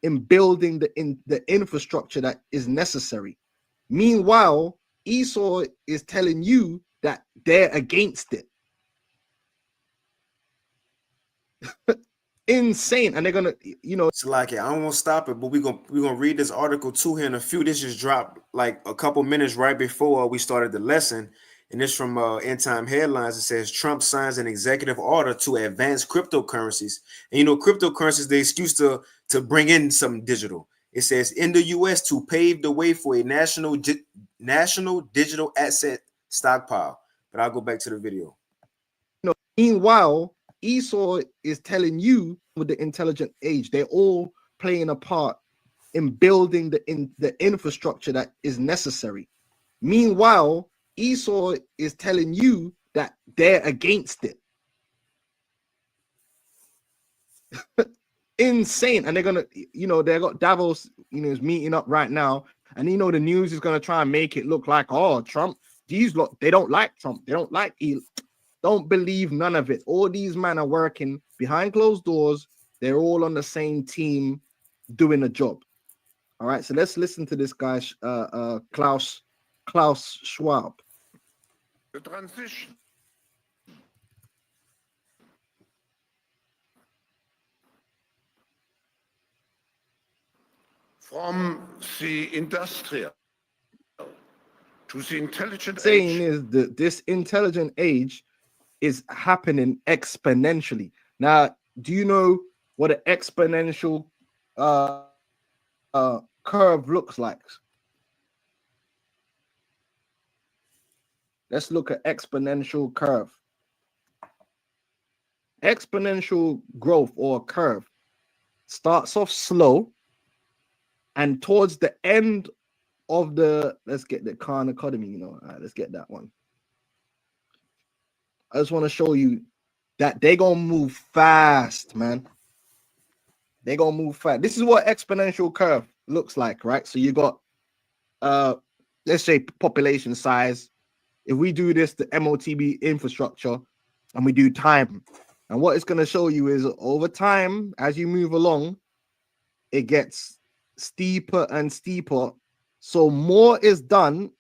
in building the infrastructure that is necessary. Meanwhile, Esau is telling you that they're against it. Insane. And they're gonna, it's like I don't want to stop it, but we're gonna read this article too here in a few. This just dropped like a couple minutes right before we started the lesson, and this from End Time Headlines. It says Trump signs an executive order to advance cryptocurrencies. And cryptocurrencies, the excuse to bring in some digital. It says in the U.S. to pave the way for a national digital asset stockpile. But I'll go back to the video. Meanwhile, Esau is telling you with the intelligent age, they're all playing a part in building the infrastructure that is necessary. Meanwhile, Esau is telling you that they're against it. Insane. And they're gonna, they got Davos, is meeting up right now, and the news is gonna try and make it look like, oh, Trump, these lot, they don't like Trump, they don't like Elon. Don't believe none of it. All these men are working behind closed doors. They're all on the same team doing a job. All right, so let's listen to this guy, Klaus Schwab. The transition from the industrial to the intelligent saying age. Is that this intelligent age is happening exponentially. Now, do you know what an exponential curve looks like? Let's look at exponential curve. Exponential growth or curve starts off slow, and towards the end of let's get the Khan Academy, all right, let's get that one. I just want to show you that they're going to move fast, man. They're going to move fast. This is what exponential curve looks like, right? So you got, let's say, population size. If we do this, the MOTB infrastructure, and we do time, and what it's going to show you is over time, as you move along, it gets steeper and steeper. So more is done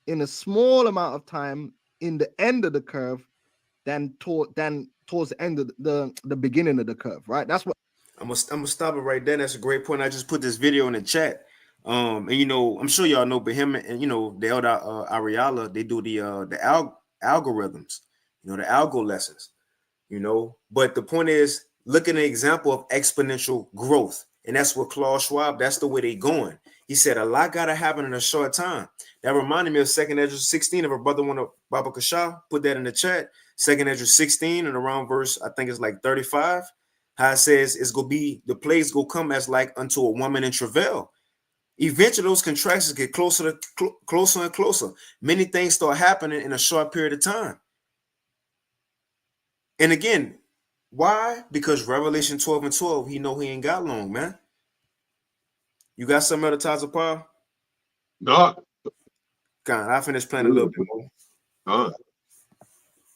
in a small amount of time in the end of the curve than towards the end of the beginning of the curve, right? That's what I'm gonna stop it right there. That's a great point. I just put this video in the chat. And I'm sure y'all know, but him and the elder Ariala, they do the algorithms, the algo lessons, But the point is, look at an example of exponential growth, and that's what Klaus Schwab. That's the way they going. He said a lot gotta happen in a short time. That reminded me of 2nd Ezra 16. If a brother want to Baba Kasha, put that in the chat. 2nd Ezra 16 and around verse, I think it's like 35. How it says it's gonna be the plagues go come as like unto a woman in travail. Eventually, those contractions get closer and closer. Many things start happening in a short period of time. And again, why? Because Revelation 12 and 12, he know he ain't got long, man. You got some other ties of power? No. God, I finished playing a little bit more.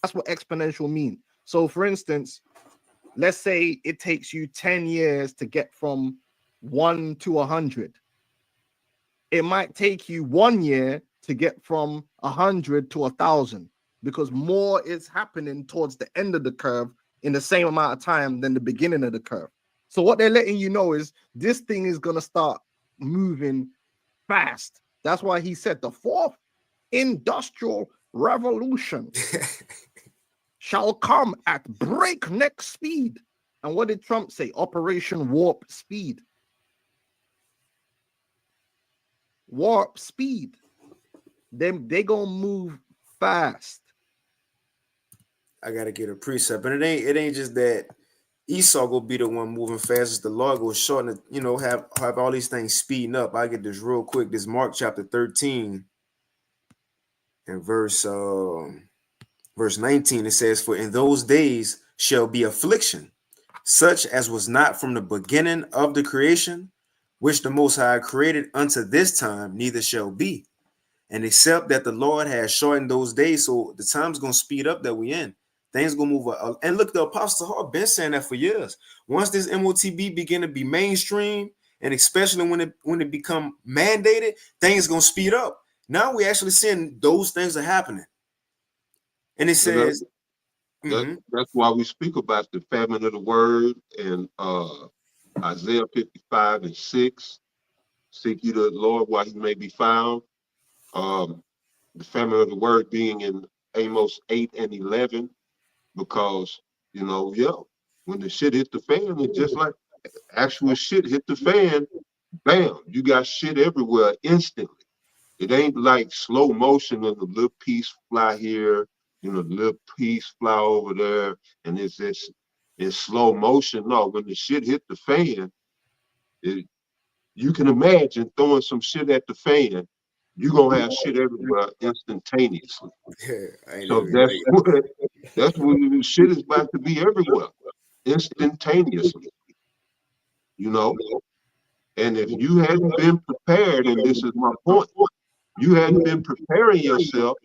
That's what exponential means. So, for instance, let's say it takes you 10 years to get from 1 to 100. It might take you 1 year to get from 100 to 1,000 because more is happening towards the end of the curve in the same amount of time than the beginning of the curve. So what they're letting you know is this thing is going to start moving fast. That's why he said the fourth industrial revolution shall come at breakneck speed. And what did Trump say? Operation Warp Speed. Warp speed. They gonna move fast. I gotta get a precept, and it ain't just that Esau gonna be the one moving fast. It's the Lord gonna shorten it, you know, have all these things speeding up. I get this real quick. This Mark chapter 13 and verse 19. It says, "For in those days shall be affliction, such as was not from the beginning of the creation, which the Most High created unto this time, neither shall be. And except that the Lord has shortened those days," so the time's gonna speed up that we in. Things gonna move up. And look, the Apostle Paul been saying that for years. Once this MOTB begin to be mainstream, and especially when it become mandated, things gonna speed up. Now we actually seeing those things are happening. And it says, that's why we speak about the famine of the word and Isaiah 55 and 6. Seek ye the Lord while he may be found. The famine of the word being in Amos 8 and 11, because, you know, when the shit hit the fan, it's just like actual shit hit the fan, bam, you got shit everywhere instantly. It ain't like slow motion and a little piece fly here, you know, a little piece fly over there, and it's in slow motion. No, when the shit hit the fan, you can imagine throwing some shit at the fan, you're gonna have shit everywhere instantaneously. So that's what shit is about to be everywhere, instantaneously. You know? And if you hadn't been prepared, and this is my point, you hadn't been preparing yourself,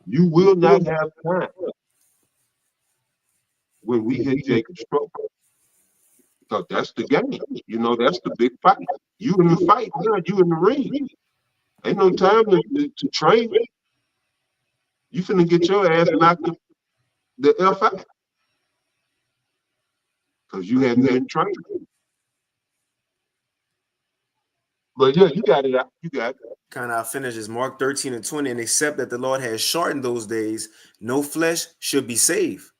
you will not have time when we hit Jacob's stroke. Because that's the game. You know, that's the big fight. You in the fight now, you in the ring. Ain't no time to train. You finna get your ass knocked the F out. Because you haven't been trained. But yeah, you got it out. You got it. Kind of finishes Mark 13 and 20. And except that the Lord has shortened those days, no flesh should be saved.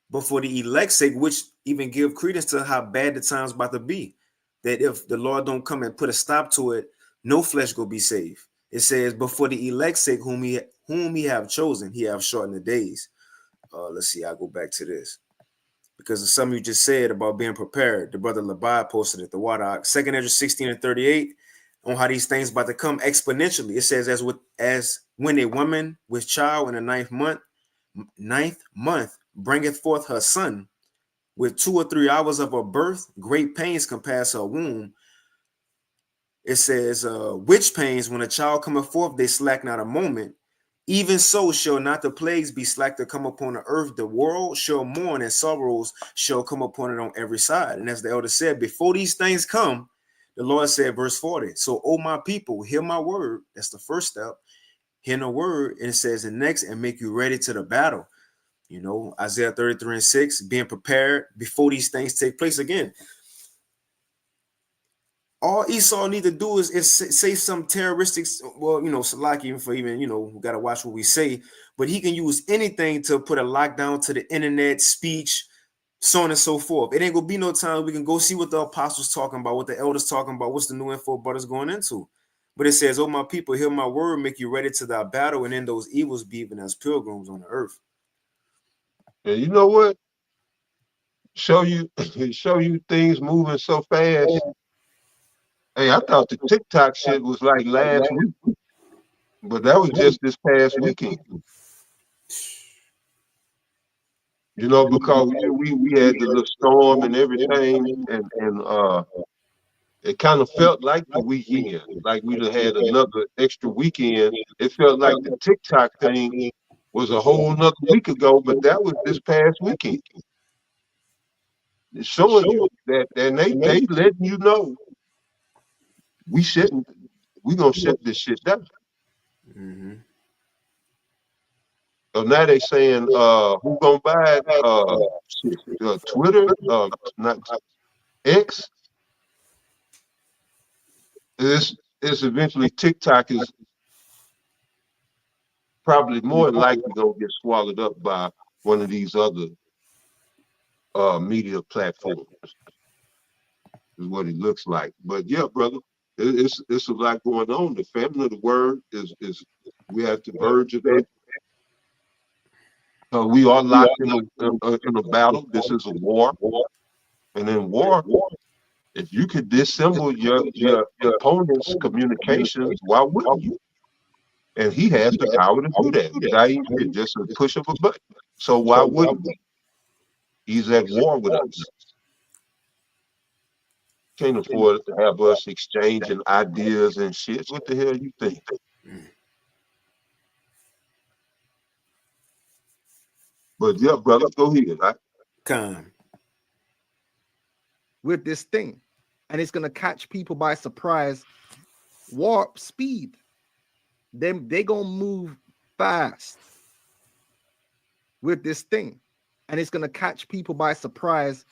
But for the elect's sake, which even give credence to how bad the time's about to be, that if the Lord don't come and put a stop to it, no flesh will be saved. It says, but for the elect's sake, whom he have chosen, he have shortened the days. Let's see, I'll go back to this. Because of something you just said about being prepared. The brother Labai posted it, the water. 2 Ezra 16 and 38, on how these things about to come exponentially. It says, as when a woman with child in the ninth month bringeth forth her son, with 2 or 3 hours of her birth, great pains compass her womb. It says, which pains, when a child cometh forth, they slack not a moment. Even so shall not the plagues be slack to come upon the earth. The world shall mourn, and sorrows shall come upon it on every side. And as the elder said, before these things come, the Lord said, verse 40, so, O my people, hear my word. That's the first step. Hear the word. And it says the next, and make you ready to the battle. You know, Isaiah 33 and 6, being prepared before these things take place again. All Esau need to do is say some terroristic, well, you know, Salaki, for even, you know, we got to watch what we say, but he can use anything to put a lockdown to the internet, speech, so on and so forth. It ain't gonna be no time we can go see what the apostles talking about, what the elders talking about, what's the new info brothers going into. But it says, oh, my people, hear my word, make you ready to thy battle, and in those evils be even as pilgrims on the earth. And you know what? Show you things moving so fast. Hey, I thought the TikTok shit was like last week, but that was just this past weekend. You know, because we had the little storm and everything, and it kind of felt like the weekend, like we had another extra weekend. It felt like the TikTok thing was a whole nother week ago, but that was this past weekend. It's showing you that, and they letting you know we shouldn't. We gonna shut this shit down. Mm-hmm. So now they saying, who gonna buy it? Twitter, not X. It's eventually TikTok is probably more than likely gonna get swallowed up by one of these other media platforms. Is what it looks like. But yeah, brother, it's a lot going on. The family of the word is we at the verge of it. We are locked in a battle. This is a war, and in war, if you could dissemble your opponent's communications, why wouldn't you? And he has the power to do that without even just a push of a button. So why wouldn't he? He's at war with us. Can't afford to have us exchanging ideas and shit. What the hell you think? But yeah, brother, go ahead. Come with this thing, and it's gonna catch people by surprise. Warp speed. They gonna move fast with this thing, and it's gonna catch people by surprise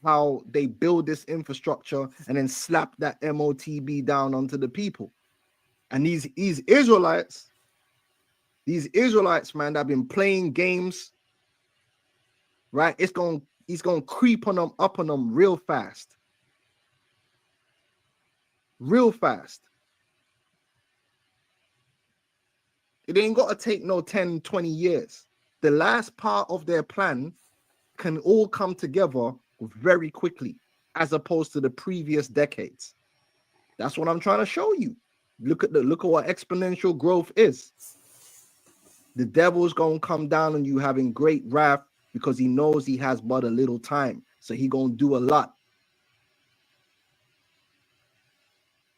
how they build this infrastructure and then slap that MOTB down onto the people. And these Israelites, man, that have been playing games, right? He's gonna creep on them, up on them real fast. Real fast. It ain't got to take no 10, 20 years. The last part of their plan can all come together very quickly, as opposed to the previous decades. That's what I'm trying to show you. Look at what exponential growth is. The devil's gonna come down on you having great wrath because he knows he has but a little time. So he gonna do a lot.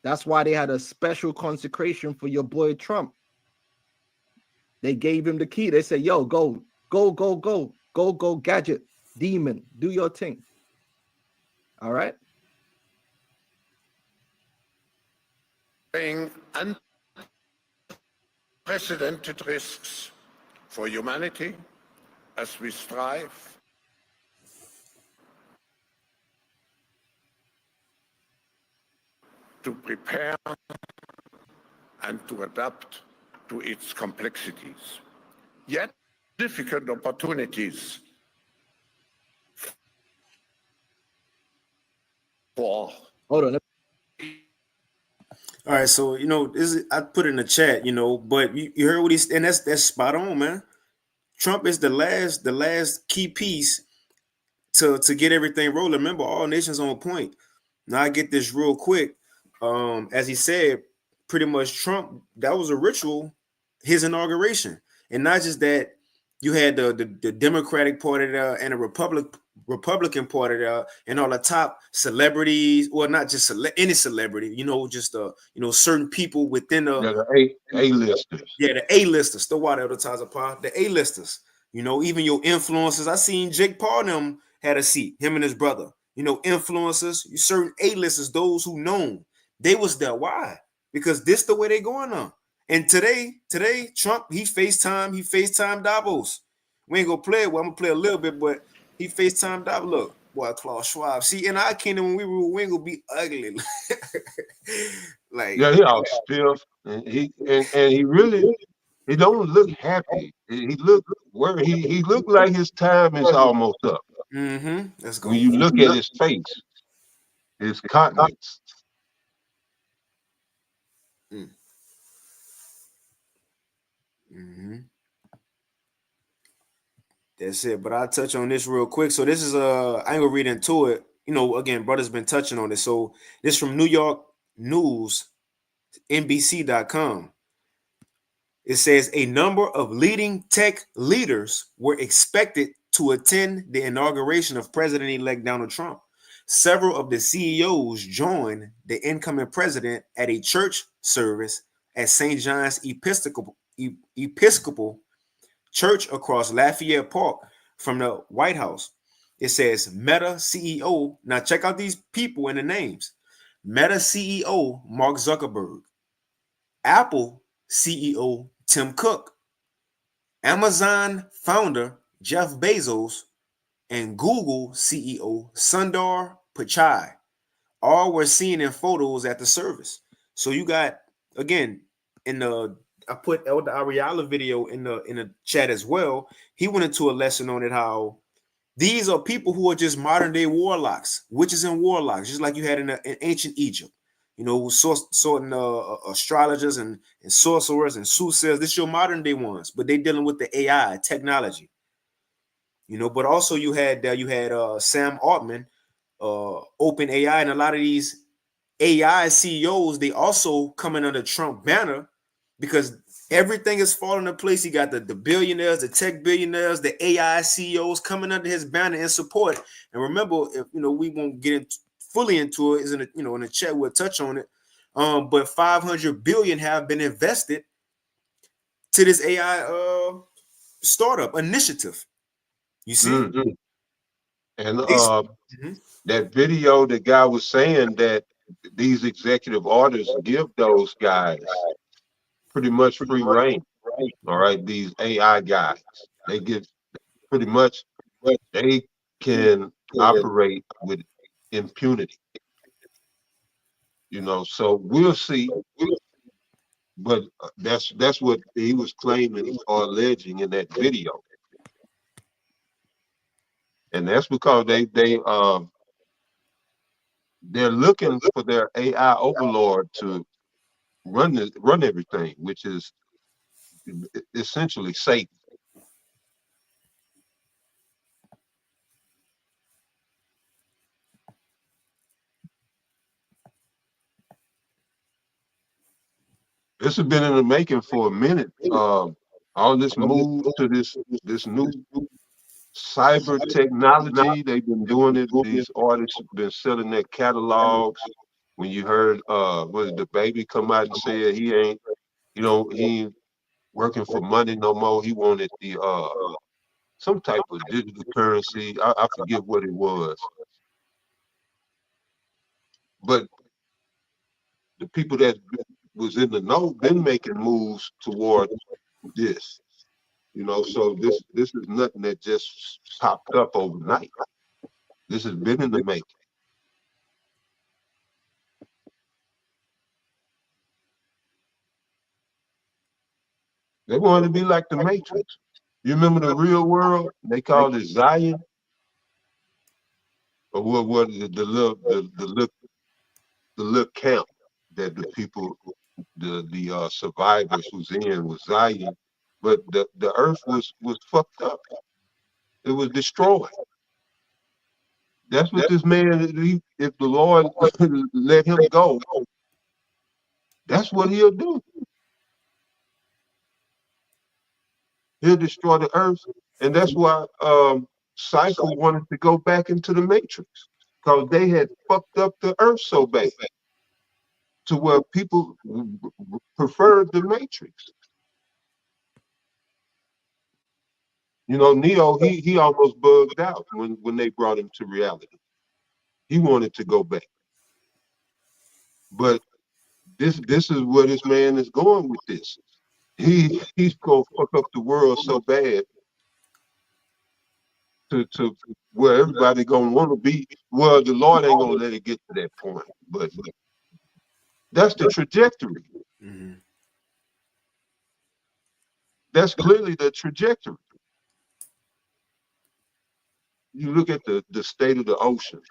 That's why they had a special consecration for your boy Trump. They gave him the key. They said, yo, go, gadget, demon, do your thing. All right? Unprecedented risks for humanity as we strive to prepare and to adapt to its complexities, yet significant opportunities for. Hold on. All right, so I put in the chat, but you heard what he's, and that's spot on, man. Trump is the last key piece to get everything rolling. Remember, all nations on point. Now I get this real quick. As he said, pretty much Trump, that was a ritual, his inauguration, and not just that. You had the Democratic Party there and the Republican Party there, and all the top celebrities, well, not just any celebrity, just certain people within the A-listers. Yeah, the A-listers. The water the A-listers. Even your influencers. I seen Jake Paul them had a seat, him and his brother. Influencers, certain A-listers, those who known, they was there. Why? Because this the way they going on. And today, Trump, he FaceTime Davos. We ain't gonna play it. Well, I'm gonna play a little bit, but he FaceTime Davos. Look, boy, Klaus Schwab. See, in our kingdom, when we rule, we ain't gonna be ugly. Like, yeah, he all stiff, and he really, he don't look happy. He look worried. He look like his time is almost up. Mm-hmm. Let's go. When you look at his face, his countenance. Mm-hmm. That's it. But I'll touch on this real quick. So this is I ain't gonna read into it. Again, brother's been touching on it. So this from New York News, NBC.com. It says a number of leading tech leaders were expected to attend the inauguration of President-elect Donald Trump. Several of the CEOs joined the incoming president at a church service at St. John's Episcopal Church across Lafayette Park from the White House. It says Meta CEO. Now check out these people and the names. Meta CEO Mark Zuckerberg, Apple CEO Tim Cook, Amazon founder Jeff Bezos, and Google CEO Sundar Pichai. All were seen in photos at the service. So you got, again, in the, I put Elder Ariala video in the chat as well. He went into a lesson on it, how these are people who are just modern day warlocks, witches and warlocks, just like you had in ancient Egypt. You know, sorting astrologers and sorcerers and soothsayers. This is your modern day ones, but they dealing with the AI technology. You know, but also you had Sam Altman, Open AI, and a lot of these AI CEOs, they also coming under Trump banner because everything is falling into place. You got the billionaires, the tech billionaires, the AI CEOs coming under his banner in support. And remember, if we won't get fully into it, is in the chat, we'll touch on it. But 500 billion have been invested to this AI startup initiative. You see? Mm-hmm. And that video, the guy was saying that these executive orders give those guys pretty much free reign. All right, these AI guys, they get pretty much, they can operate with impunity. So we'll see. But that's what he was claiming or alleging in that video. And that's because they're looking for their AI overlord to run everything, which is essentially Satan. This has been in the making for a minute. All this move to this new cyber technology, they've been doing it. These artists have been selling their catalogs. When you heard was the baby come out and said he ain't working for money no more. He wanted the some type of digital currency. I forget what it was. But the people that was in the know been making moves toward this. So this is nothing that just popped up overnight. This has been in the making. They wanted to be like the Matrix. You remember the Real World? They called it Zion, or what? The little camp that the people, the survivors was in was Zion, but the earth was fucked up. It was destroyed. That's what this man, if the Lord let him go, that's what he'll do. He'll destroy the earth. And that's why Cypher wanted to go back into the Matrix, because they had fucked up the earth so bad to where people preferred the Matrix. Neo, he almost bugged out when they brought him to reality. He wanted to go back. But this is where this man is going with this. He's gonna fuck up the world so bad to where everybody gonna want to be. Well, the Lord ain't gonna let it get to that point, but that's the trajectory. Mm-hmm. That's clearly the trajectory. You look at the state of the ocean.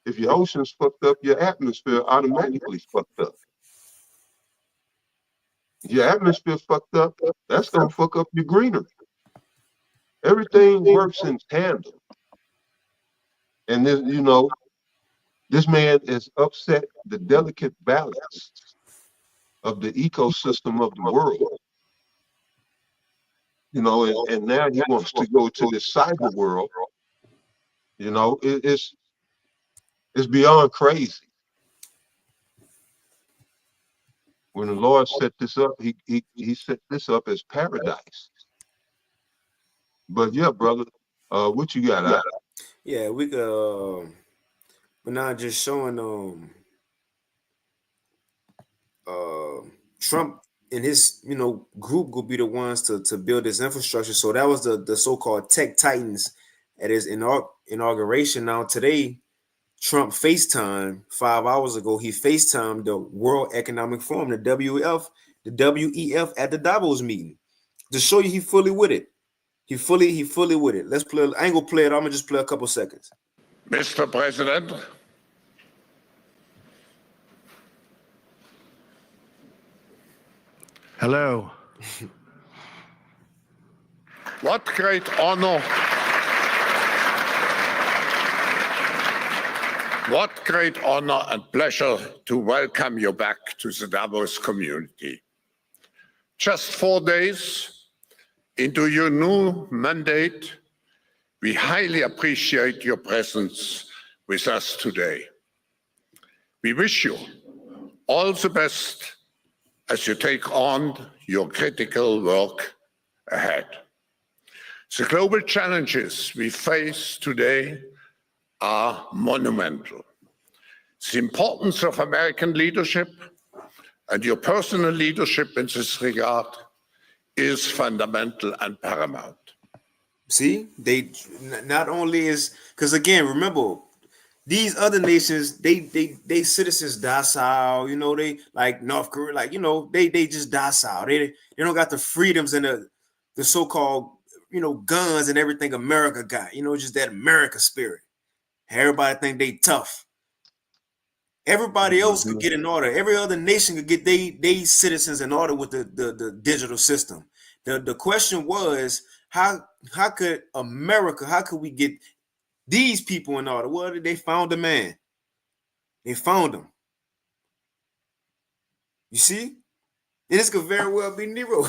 If your ocean's fucked up, your atmosphere automatically fucked up. Your atmosphere fucked up, that's gonna fuck up your greenery. Everything works in tandem. And this man has upset the delicate balance of the ecosystem of the world. And now he wants to go to the cyber world. It's beyond crazy. When the Lord set this up, he set this up as paradise. But yeah, brother, what you got out? Yeah, we could. We're not just showing Trump and his group will be the ones to build this infrastructure. So that was the so-called tech titans at his inauguration. Now today, Trump FaceTime 5 hours ago. He FaceTimed the World Economic Forum, the WEF at the Davos meeting to show you he fully with it. He fully with it. Let's play. I ain't gonna play it. I'm gonna just play a couple seconds. Mr. President, hello. What great honor. What great honor and pleasure to welcome you back to the Davos community. Just 4 days into your new mandate, we highly appreciate your presence with us today. We wish you all the best as you take on your critical work ahead. The global challenges we face today are monumental. The importance of American leadership and your personal leadership in this regard is fundamental and paramount. See, they not only is because again, remember, these other nations, they citizens docile, they like North Korea, like they just docile. They don't got the freedoms and the so-called guns and everything America got. Just that America spirit. Everybody think they tough. Everybody else could get in order. Every other nation could get they citizens in order with the digital system. The question was, how could America, how could we get these people in order? Well, they found a man. They found him. You see? And this could very well be Nero.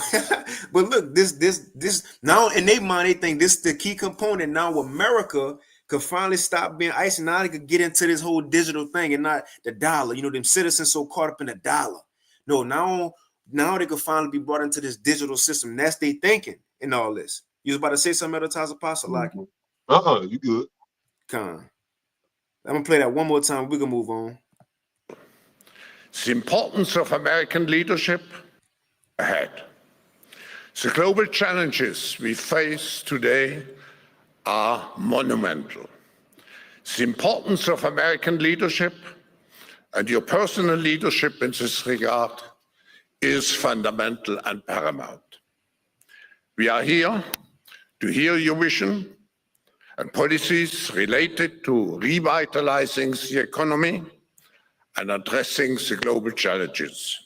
But look, this now in their mind, they think this is the key component. Now America could finally stop being ISIS. Now they could get into this whole digital thing and not the dollar. Them citizens so caught up in the dollar. No, now they could finally be brought into this digital system. And that's their thinking in all this. You was about to say something at the time, Apostle? Like, you good. Con. I'm gonna play that one more time. We can move on. The importance of American leadership ahead. The global challenges we face today are monumental. The importance of American leadership and your personal leadership in this regard is fundamental and paramount. We are here to hear your vision and policies related to revitalizing the economy and addressing the global challenges.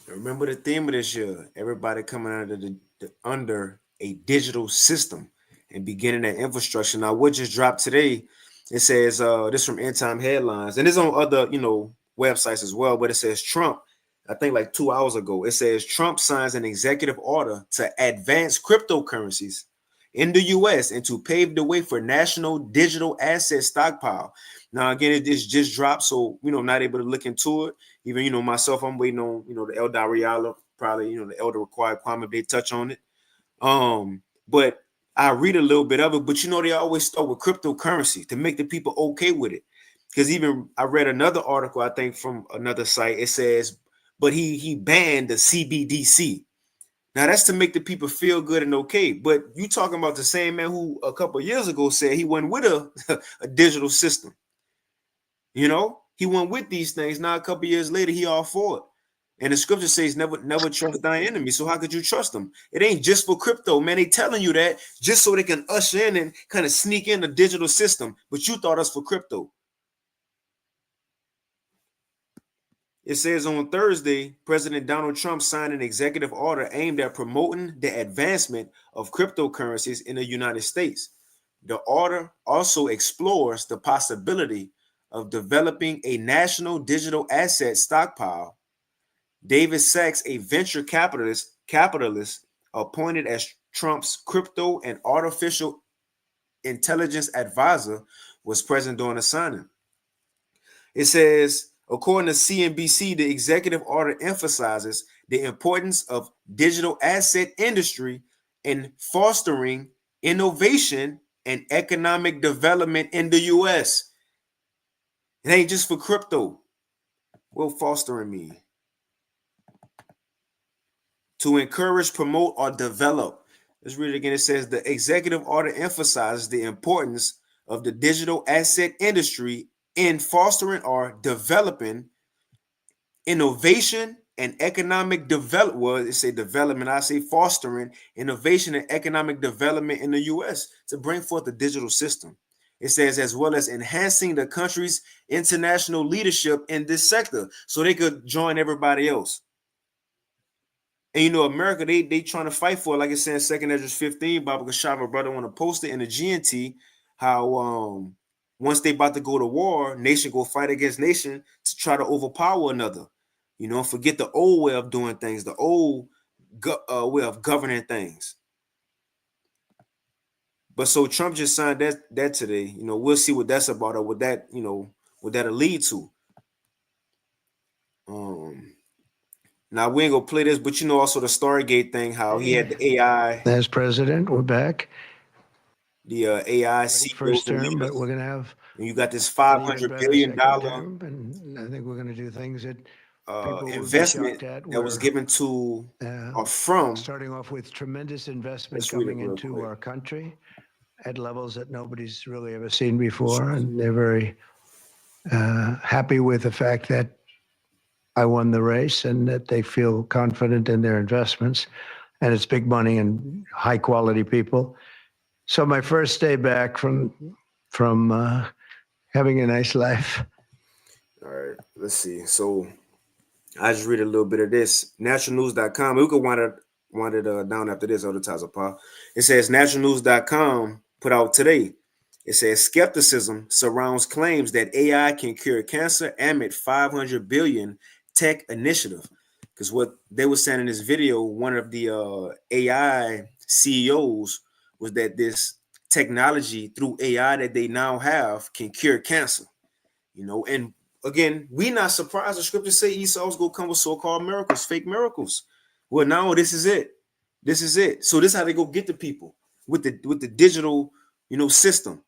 Remember the theme of this year: everybody coming under a digital system and beginning that infrastructure. Now, what just dropped today? It says this from End Time Headlines, and it's on other websites as well. But it says Trump. I think like 2 hours ago, it says Trump signs an executive order to advance cryptocurrencies in the U.S. and to pave the way for national digital asset stockpile. Now, again, it just dropped, so I'm not able to look into it. Even myself, I'm waiting on the Elder Riala, probably the Elder Required Kwame if they touch on it. But I read a little bit of it. But they always start with cryptocurrency to make the people okay with it. Because even I read another article, I think from another site. It says, but he banned the CBDC. Now that's to make the people feel good and okay. But you talking about the same man who a couple of years ago said he went with a digital system. He went with these things. Now a couple of years later, he all for it. And the scripture says never trust thy enemy. So how could you trust them? It ain't just for crypto, man. They telling you that just so they can usher in and kind of sneak in the digital system. But you thought us for crypto. It says on Thursday, President Donald Trump signed an executive order aimed at promoting the advancement of cryptocurrencies in the United States. The order also explores the possibility of developing a national digital asset stockpile. David Sachs, a venture capitalist appointed as Trump's crypto and artificial intelligence advisor, was present during the signing. It says, according to CNBC, the executive order emphasizes the importance of digital asset industry in fostering innovation and economic development in the U.S. It ain't just for crypto. What fostering mean? to encourage, promote, or develop. Let's read it again. It says the executive order emphasizes the importance of the digital asset industry in fostering or developing innovation and economic development. Well, it say development. I say fostering innovation and economic development in the U.S. to bring forth a digital system. It says as well as enhancing the country's international leadership in this sector, so they could join everybody else. And you know, America, they trying to fight for it. Like it's saying 2nd Esdras 15, Baba Kashava brother want to post it in the GNT, how once they about to go to war, nation go fight against nation to try to overpower another. You know, forget the old way of doing things, the old way of governing things. But so Trump just signed that today. You know, we'll see what that's about or what that, you know, what that'll lead to. Now we ain't gonna play this, but you know also the Stargate thing, how he had the AI. As president, we're back. The AI CEOs first term, and but we're going to have. And you got this $500 billion and I think we're going to do things that investment that was given to or from. Starting off with tremendous investment coming into our country at levels that nobody's really ever seen before, and they're very happy with the fact that I won the race and that they feel confident in their investments, and it's big money and high quality people. So my first day back from having a nice life. All right, let's see. So I just read a little bit of this. Nationalnews.com. We could wind it down after this other times apart. It says nationalnews.com put out today. It says skepticism surrounds claims that AI can cure cancer amid 500 billion tech initiative. Because what they were saying in this video, one of the AI CEOs was that this technology through AI that they now have can cure cancer. You know, and again, we not surprised. The scriptures say Esau's gonna come with so-called miracles, fake miracles. Well, now this is it. This is it. So this is how they go get the people with the digital, you know, system.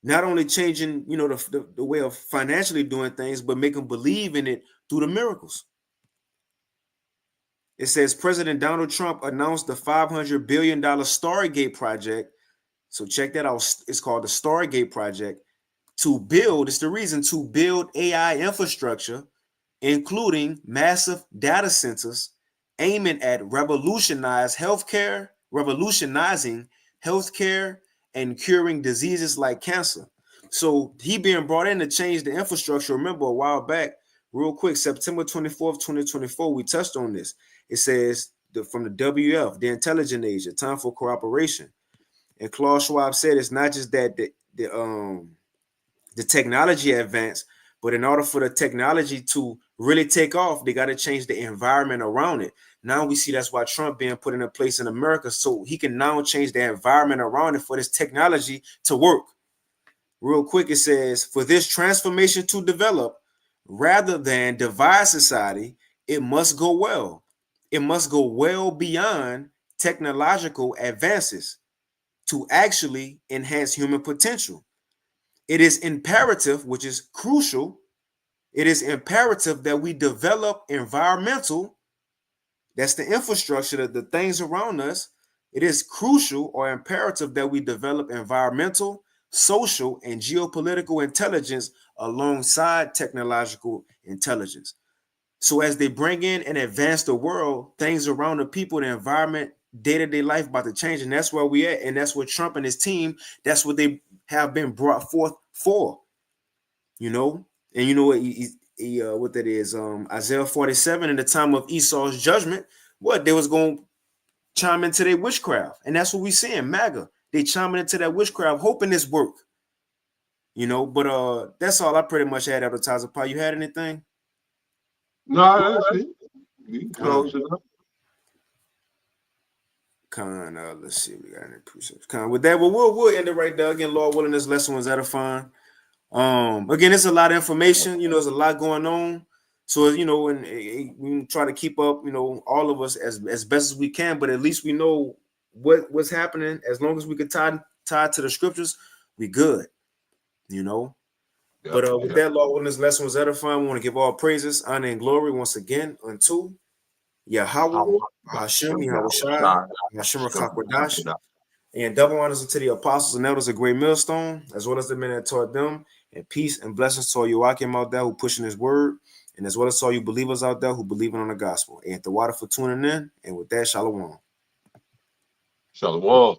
Not only changing, you know, the way of financially doing things, but make them believe in it through the miracles. It says President Donald Trump announced the $500 billion Stargate project. So check that out. It's called the Stargate project to build. It's the reason to build AI infrastructure, including massive data centers, aiming at revolutionizing healthcare and curing diseases like cancer. So he being brought in to change the infrastructure. Remember a while back, real quick, September 24th, 2024, we touched on this. It says from the WF, the intelligence age, a time for cooperation. And Klaus Schwab said it's not just that the technology advanced, but in order for the technology to really take off, they got to change the environment around it. Now we see that's why Trump being put in a place in America, so he can now change the environment around it for this technology to work. Real quick, it says, for this transformation to develop, rather than divide society, it must go well. It must go well beyond technological advances to actually enhance human potential. It is imperative, which is crucial, it is imperative that we develop environmental, that's the infrastructure, the things around us. It is crucial or imperative that we develop environmental, social, and geopolitical intelligence alongside technological intelligence. So as they bring in and advance the world, things around the people, the environment, day-to-day life about to change. And that's where we at. And that's what Trump and his team, that's what they have been brought forth for. You know? And you know what what that is? Isaiah 47, in the time of Esau's judgment, what? They was going to chime into their witchcraft. And that's what we seeing, MAGA. They chiming into that witchcraft, hoping this work. You know, but that's all I pretty much had advertiser. Pa, you had anything? No, that's it. You can close it up. Let's see, we got any precepts. With that, well, we'll end it right there. Again, Lord willing, this lesson was edifying. Again, it's a lot of information. You know, there's a lot going on. So, you know, and we try to keep up, you know, all of us as best as we can. But at least we know what's happening. As long as we could tie to the scriptures, we good. You know. Yep, but with that, Lord, when this lesson was edifying, we want to give all praises, honor, and glory once again unto Yahweh, Hashem, Yahushai, Hashem Kakwadash, and double honors unto the apostles and elders of Great Millstone, as well as the men that taught them, and peace and blessings to all you Akim out there who pushing his word, and as well as all you believers out there who believing on the gospel. And the water for tuning in, and with that, shalom. Shalom.